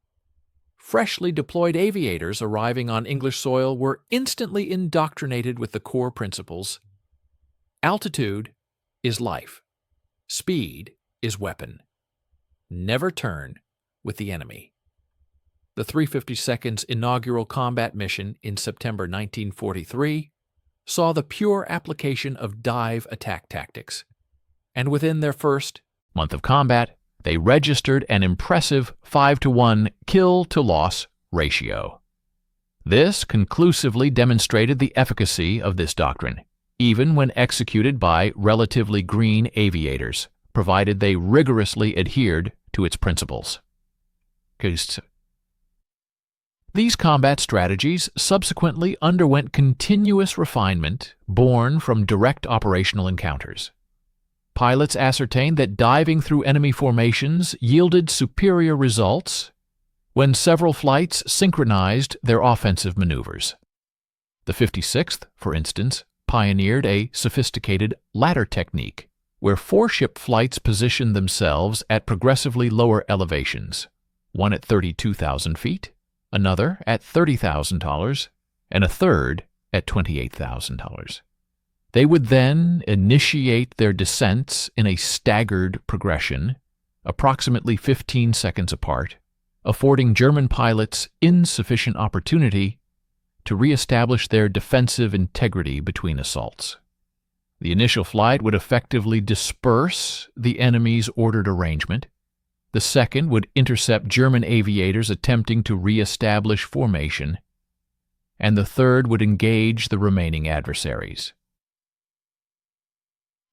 Freshly deployed aviators arriving on English soil were instantly indoctrinated with the core principles. Altitude is life. Speed is weapon. Never turn with the enemy. The 352nd's inaugural combat mission in September 1943 saw the pure application of dive attack tactics, and within their first month of combat, they registered an impressive 5-to-1 kill-to-loss ratio. This conclusively demonstrated the efficacy of this doctrine, even when executed by relatively green aviators, provided they rigorously adhered to its principles. These combat strategies subsequently underwent continuous refinement born from direct operational encounters. Pilots ascertained that diving through enemy formations yielded superior results when several flights synchronized their offensive maneuvers. The 56th, for instance, pioneered a sophisticated ladder technique, where 4-ship flights positioned themselves at progressively lower elevations, one at 32,000 feet, another at $30,000, and a third at $28,000. They would then initiate their descents in a staggered progression, approximately 15 seconds apart, affording German pilots insufficient opportunity to reestablish their defensive integrity between assaults. The initial flight would effectively disperse the enemy's ordered arrangement. The second would intercept German aviators attempting to reestablish formation, and the third would engage the remaining adversaries.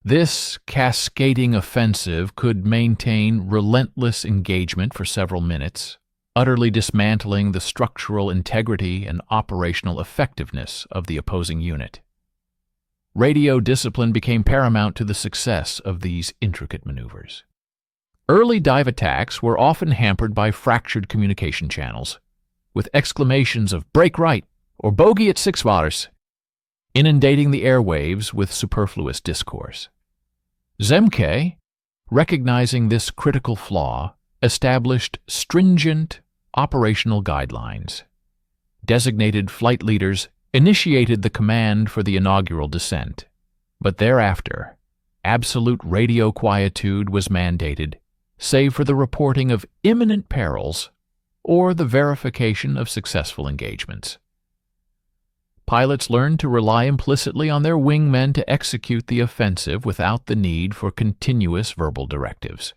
This cascading offensive could maintain relentless engagement for several minutes, utterly dismantling the structural integrity and operational effectiveness of the opposing unit. Radio discipline became paramount to the success of these intricate maneuvers. Early dive attacks were often hampered by fractured communication channels, with exclamations of "break right" or "bogey at 6 waters," inundating the airwaves with superfluous discourse. Zemke, recognizing this critical flaw, established stringent operational guidelines. Designated flight leaders initiated the command for the inaugural descent, but thereafter, absolute radio quietude was mandated, save for the reporting of imminent perils or the verification of successful engagements. Pilots learned to rely implicitly on their wingmen to execute the offensive without the need for continuous verbal directives.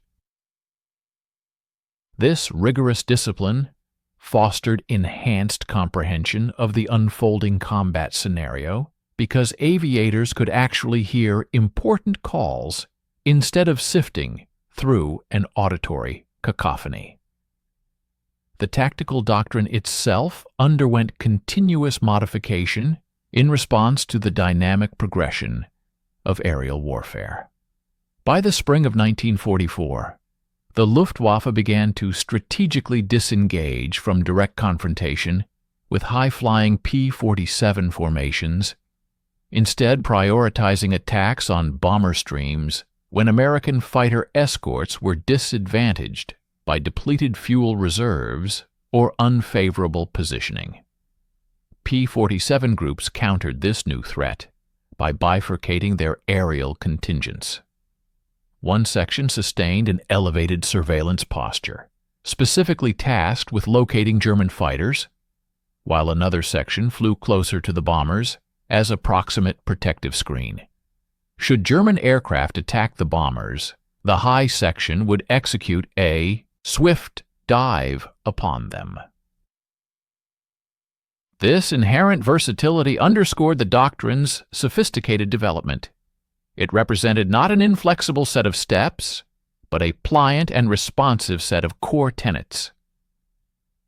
This rigorous discipline fostered enhanced comprehension of the unfolding combat scenario because aviators could actually hear important calls instead of sifting through an auditory cacophony. The tactical doctrine itself underwent continuous modification in response to the dynamic progression of aerial warfare. By the spring of 1944, the Luftwaffe began to strategically disengage from direct confrontation with high-flying P-47 formations, instead prioritizing attacks on bomber streams when American fighter escorts were disadvantaged by depleted fuel reserves or unfavorable positioning. P-47 groups countered this new threat by bifurcating their aerial contingents. One section sustained an elevated surveillance posture, specifically tasked with locating German fighters, while another section flew closer to the bombers as a proximate protective screen. Should German aircraft attack the bombers, the high section would execute a swift dive upon them. This inherent versatility underscored the doctrine's sophisticated development. It represented not an inflexible set of steps, but a pliant and responsive set of core tenets.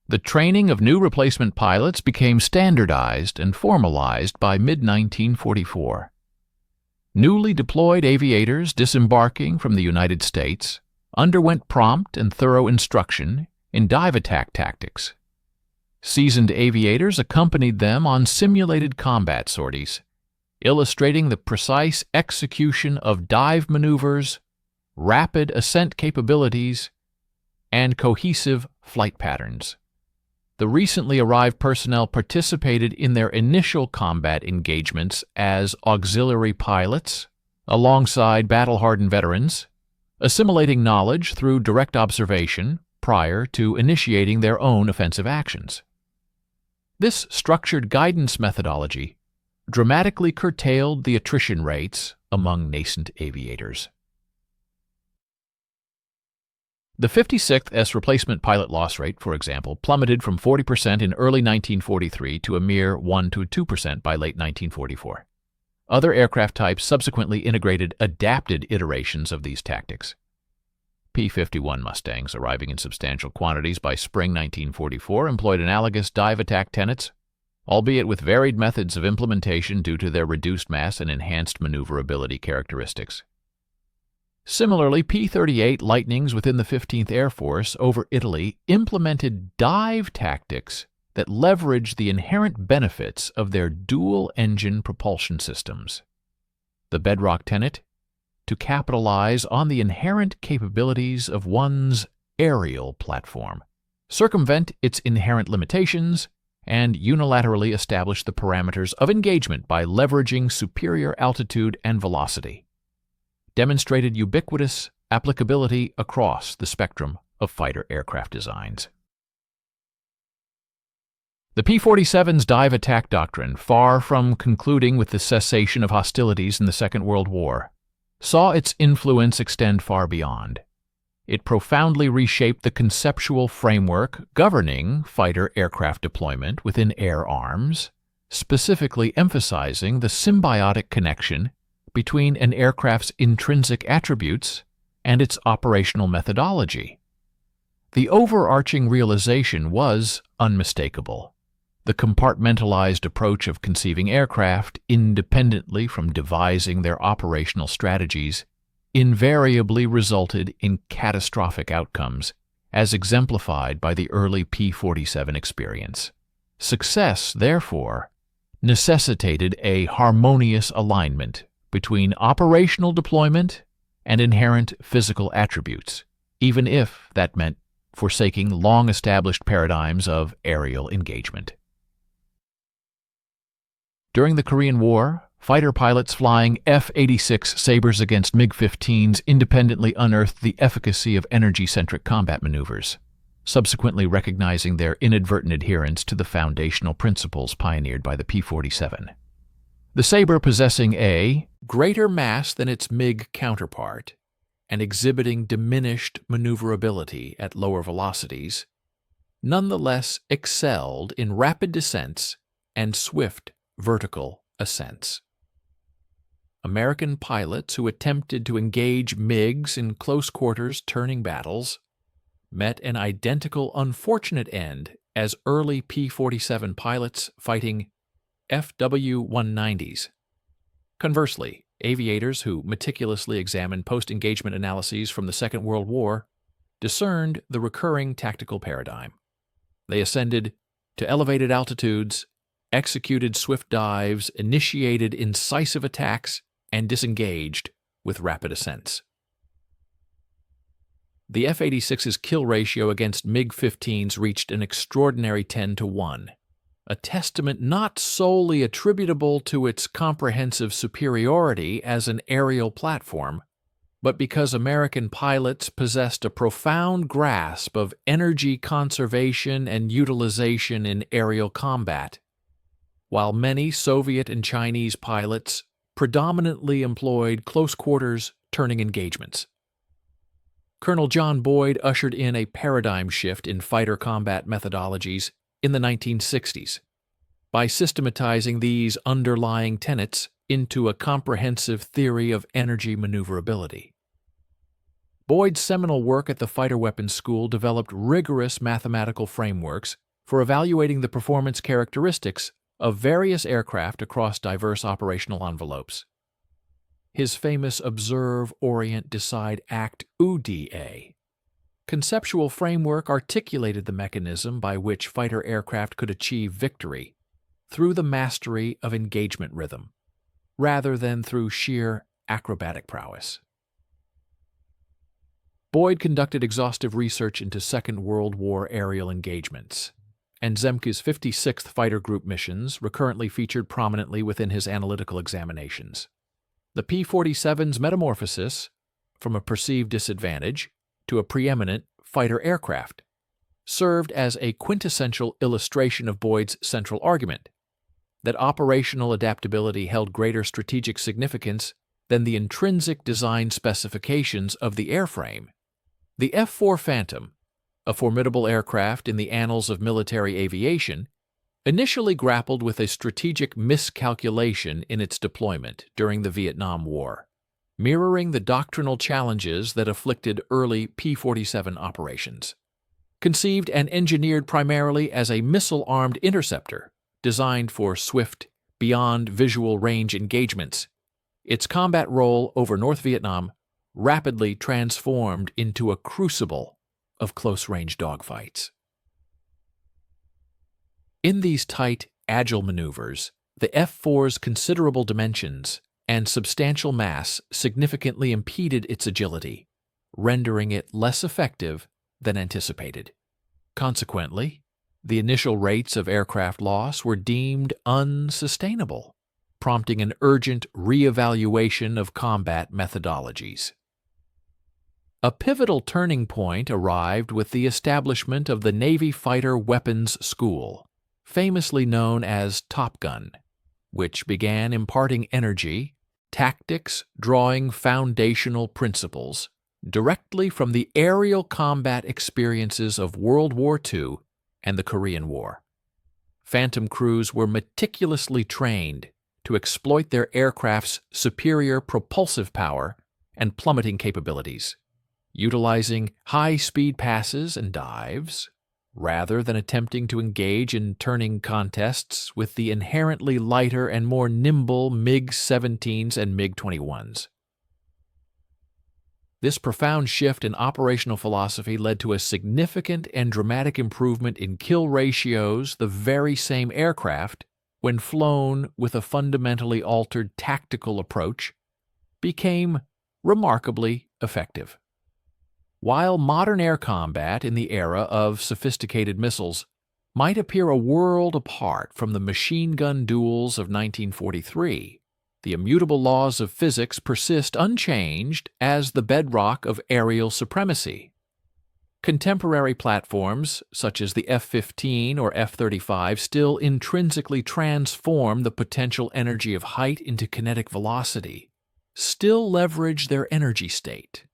The training of new replacement pilots became standardized and formalized by mid-1944. Newly deployed aviators disembarking from the United States underwent prompt and thorough instruction in dive attack tactics. Seasoned aviators accompanied them on simulated combat sorties, illustrating the precise execution of dive maneuvers, rapid ascent capabilities, and cohesive flight patterns. The recently arrived personnel participated in their initial combat engagements as auxiliary pilots, alongside battle-hardened veterans, assimilating knowledge through direct observation prior to initiating their own offensive actions. This structured guidance methodology dramatically curtailed the attrition rates among nascent aviators. The 56th S replacement pilot loss rate, for example, plummeted from 40% in early 1943 to a mere 1 to 2% by late 1944. Other aircraft types subsequently integrated adapted iterations of these tactics. P-51 Mustangs, arriving in substantial quantities by spring 1944, employed analogous dive attack tenets, albeit with varied methods of implementation due to their reduced mass and enhanced maneuverability characteristics. Similarly, P-38 Lightnings within the 15th Air Force over Italy implemented dive tactics that leveraged the inherent benefits of their dual-engine propulsion systems. The bedrock tenet: to capitalize on the inherent capabilities of one's aerial platform, circumvent its inherent limitations, and unilaterally establish the parameters of engagement by leveraging superior altitude and velocity, demonstrated ubiquitous applicability across the spectrum of fighter aircraft designs. The P-47's dive attack doctrine, far from concluding with the cessation of hostilities in the Second World War, saw its influence extend far beyond. It profoundly reshaped the conceptual framework governing fighter aircraft deployment within air arms, specifically emphasizing the symbiotic connection between an aircraft's intrinsic attributes and its operational methodology. The overarching realization was unmistakable. The compartmentalized approach of conceiving aircraft independently from devising their operational strategies invariably resulted in catastrophic outcomes, as exemplified by the early P-47 experience. Success, therefore, necessitated a harmonious alignment between operational deployment and inherent physical attributes, even if that meant forsaking long-established paradigms of aerial engagement. During the Korean War, fighter pilots flying F-86 Sabres against MiG-15s independently unearthed the efficacy of energy-centric combat maneuvers, subsequently recognizing their inadvertent adherence to the foundational principles pioneered by the P-47. The Sabre, possessing a greater mass than its MiG counterpart and exhibiting diminished maneuverability at lower velocities, nonetheless excelled in rapid descents and swift vertical ascents. American pilots who attempted to engage MiGs in close-quarters turning battles met an identical unfortunate end as early P-47 pilots fighting FW-190s. Conversely, aviators who meticulously examined post-engagement analyses from the Second World War discerned the recurring tactical paradigm. They ascended to elevated altitudes, executed swift dives, initiated incisive attacks, and disengaged with rapid ascents. The F-86's kill ratio against MiG-15s reached an extraordinary 10-1, a testament not solely attributable to its comprehensive superiority as an aerial platform, but because American pilots possessed a profound grasp of energy conservation and utilization in aerial combat, while many Soviet and Chinese pilots predominantly employed close-quarters turning engagements. Colonel John Boyd ushered in a paradigm shift in fighter combat methodologies in the 1960s by systematizing these underlying tenets into a comprehensive theory of energy maneuverability. Boyd's seminal work at the Fighter Weapons School developed rigorous mathematical frameworks for evaluating the performance characteristics of various aircraft across diverse operational envelopes. His famous Observe, Orient, Decide, Act OODA conceptual framework articulated the mechanism by which fighter aircraft could achieve victory through the mastery of engagement rhythm, rather than through sheer acrobatic prowess. Boyd conducted exhaustive research into Second World War aerial engagements, and Zemke's 56th Fighter Group missions recurrently featured prominently within his analytical examinations. The P-47's metamorphosis from a perceived disadvantage to a preeminent fighter aircraft served as a quintessential illustration of Boyd's central argument that operational adaptability held greater strategic significance than the intrinsic design specifications of the airframe. The F-4 Phantom, a formidable aircraft in the annals of military aviation, initially grappled with a strategic miscalculation in its deployment during the Vietnam War, mirroring the doctrinal challenges that afflicted early P-47 operations. Conceived and engineered primarily as a missile-armed interceptor designed for swift, beyond-visual range engagements, its combat role over North Vietnam rapidly transformed into a crucible of close-range dogfights. In these tight, agile maneuvers, the F-4's considerable dimensions and substantial mass significantly impeded its agility, rendering it less effective than anticipated. Consequently, the initial rates of aircraft loss were deemed unsustainable, prompting an urgent reevaluation of combat methodologies. A pivotal turning point arrived with the establishment of the Navy Fighter Weapons School, famously known as Top Gun, which began imparting energy, tactics drawing foundational principles directly from the aerial combat experiences of World War II and the Korean War. Phantom crews were meticulously trained to exploit their aircraft's superior propulsive power and plummeting capabilities, utilizing high-speed passes and dives, rather than attempting to engage in turning contests with the inherently lighter and more nimble MiG-17s and MiG-21s. This profound shift in operational philosophy led to a significant and dramatic improvement in kill ratios. The very same aircraft, when flown with a fundamentally altered tactical approach, became remarkably effective. While modern air combat in the era of sophisticated missiles might appear a world apart from the machine gun duels of 1943, the immutable laws of physics persist unchanged as the bedrock of aerial supremacy. Contemporary platforms, such as the F-15 or F-35, still intrinsically transform the potential energy of height into kinetic velocity, still leverage their energy state,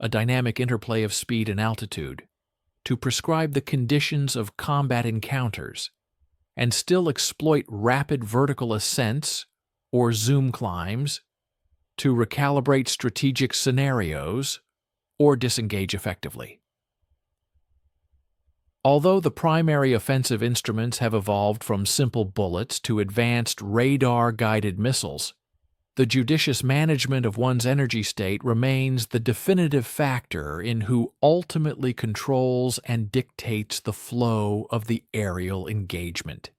a dynamic interplay of speed and altitude, to prescribe the conditions of combat encounters, and still exploit rapid vertical ascents or zoom climbs to recalibrate strategic scenarios or disengage effectively. Although the primary offensive instruments have evolved from simple bullets to advanced radar-guided missiles, the judicious management of one's energy state remains the definitive factor in who ultimately controls and dictates the flow of the aerial engagement.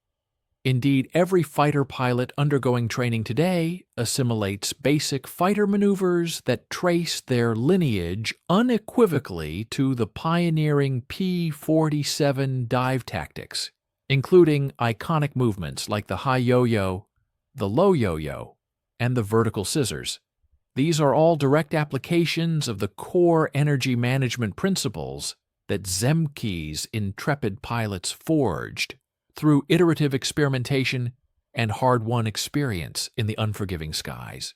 Indeed, every fighter pilot undergoing training today assimilates basic fighter maneuvers that trace their lineage unequivocally to the pioneering P-47 dive tactics, including iconic movements like the high yo-yo, the low yo-yo, and the vertical scissors. These are all direct applications of the core energy management principles that Zemke's intrepid pilots forged through iterative experimentation and hard-won experience in the unforgiving skies.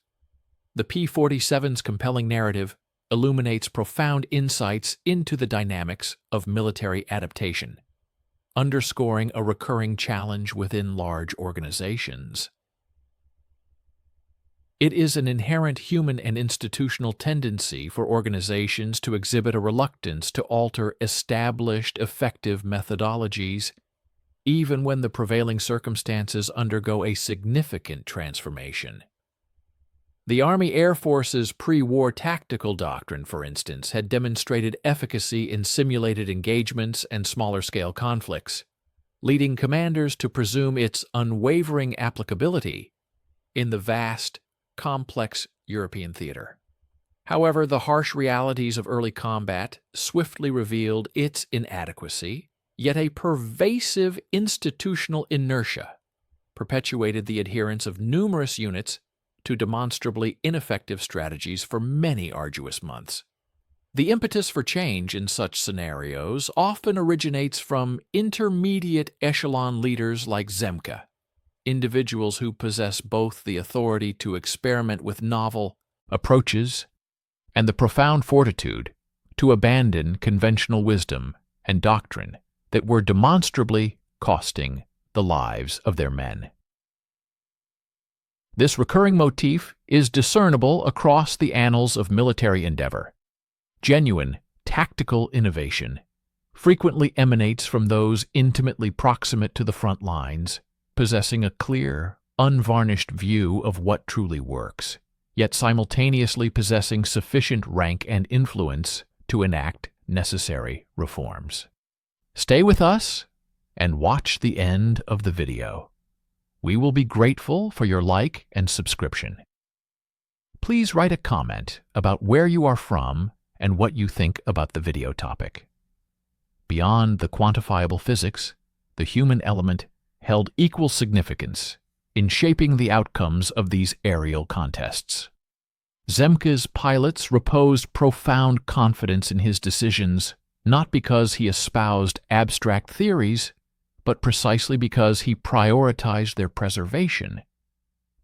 The P-47's compelling narrative illuminates profound insights into the dynamics of military adaptation, underscoring a recurring challenge within large organizations. It is an inherent human and institutional tendency for organizations to exhibit a reluctance to alter established, effective methodologies, even when the prevailing circumstances undergo a significant transformation. The Army Air Force's pre-war tactical doctrine, for instance, had demonstrated efficacy in simulated engagements and smaller-scale conflicts, leading commanders to presume its unwavering applicability in the vast, complex European theater. However, the harsh realities of early combat swiftly revealed its inadequacy, yet a pervasive institutional inertia perpetuated the adherence of numerous units to demonstrably ineffective strategies for many arduous months. The impetus for change in such scenarios often originates from intermediate echelon leaders like Zemke, individuals who possess both the authority to experiment with novel approaches and the profound fortitude to abandon conventional wisdom and doctrine that were demonstrably costing the lives of their men. This recurring motif is discernible across the annals of military endeavor. Genuine tactical innovation frequently emanates from those intimately proximate to the front lines, possessing a clear, unvarnished view of what truly works, yet simultaneously possessing sufficient rank and influence to enact necessary reforms. Stay with us and watch the end of the video. We will be grateful for your like and subscription. Please write a comment about where you are from and what you think about the video topic. Beyond the quantifiable physics, the human element held equal significance in shaping the outcomes of these aerial contests. Zemke's pilots reposed profound confidence in his decisions, not because he espoused abstract theories, but precisely because he prioritized their preservation,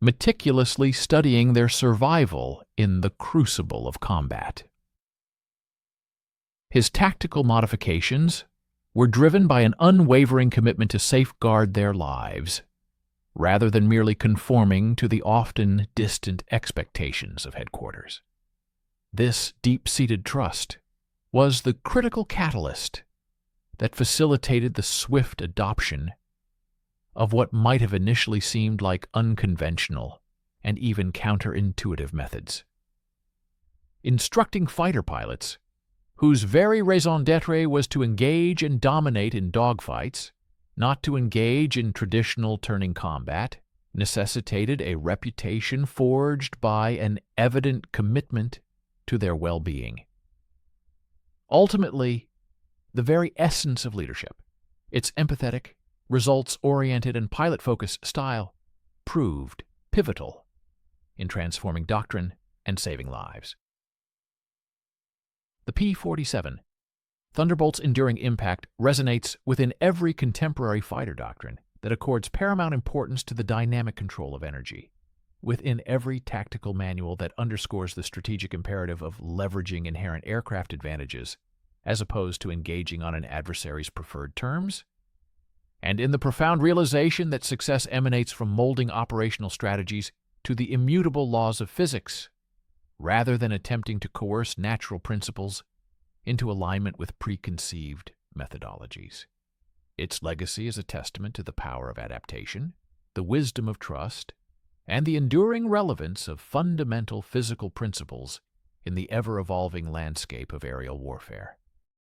meticulously studying their survival in the crucible of combat. His tactical modifications were driven by an unwavering commitment to safeguard their lives, rather than merely conforming to the often distant expectations of headquarters. This deep-seated trust was the critical catalyst that facilitated the swift adoption of what might have initially seemed like unconventional and even counterintuitive methods. Instructing fighter pilots, whose very raison d'etre was to engage and dominate in dogfights, not to engage in traditional turning combat, necessitated a reputation forged by an evident commitment to their well-being. Ultimately, the very essence of leadership, its empathetic, results-oriented, and pilot-focused style, proved pivotal in transforming doctrine and saving lives. The P-47 Thunderbolt's enduring impact resonates within every contemporary fighter doctrine that accords paramount importance to the dynamic control of energy, within every tactical manual that underscores the strategic imperative of leveraging inherent aircraft advantages as opposed to engaging on an adversary's preferred terms, and in the profound realization that success emanates from molding operational strategies to the immutable laws of physics, rather than attempting to coerce natural principles into alignment with preconceived methodologies. Its legacy is a testament to the power of adaptation, the wisdom of trust, and the enduring relevance of fundamental physical principles in the ever-evolving landscape of aerial warfare.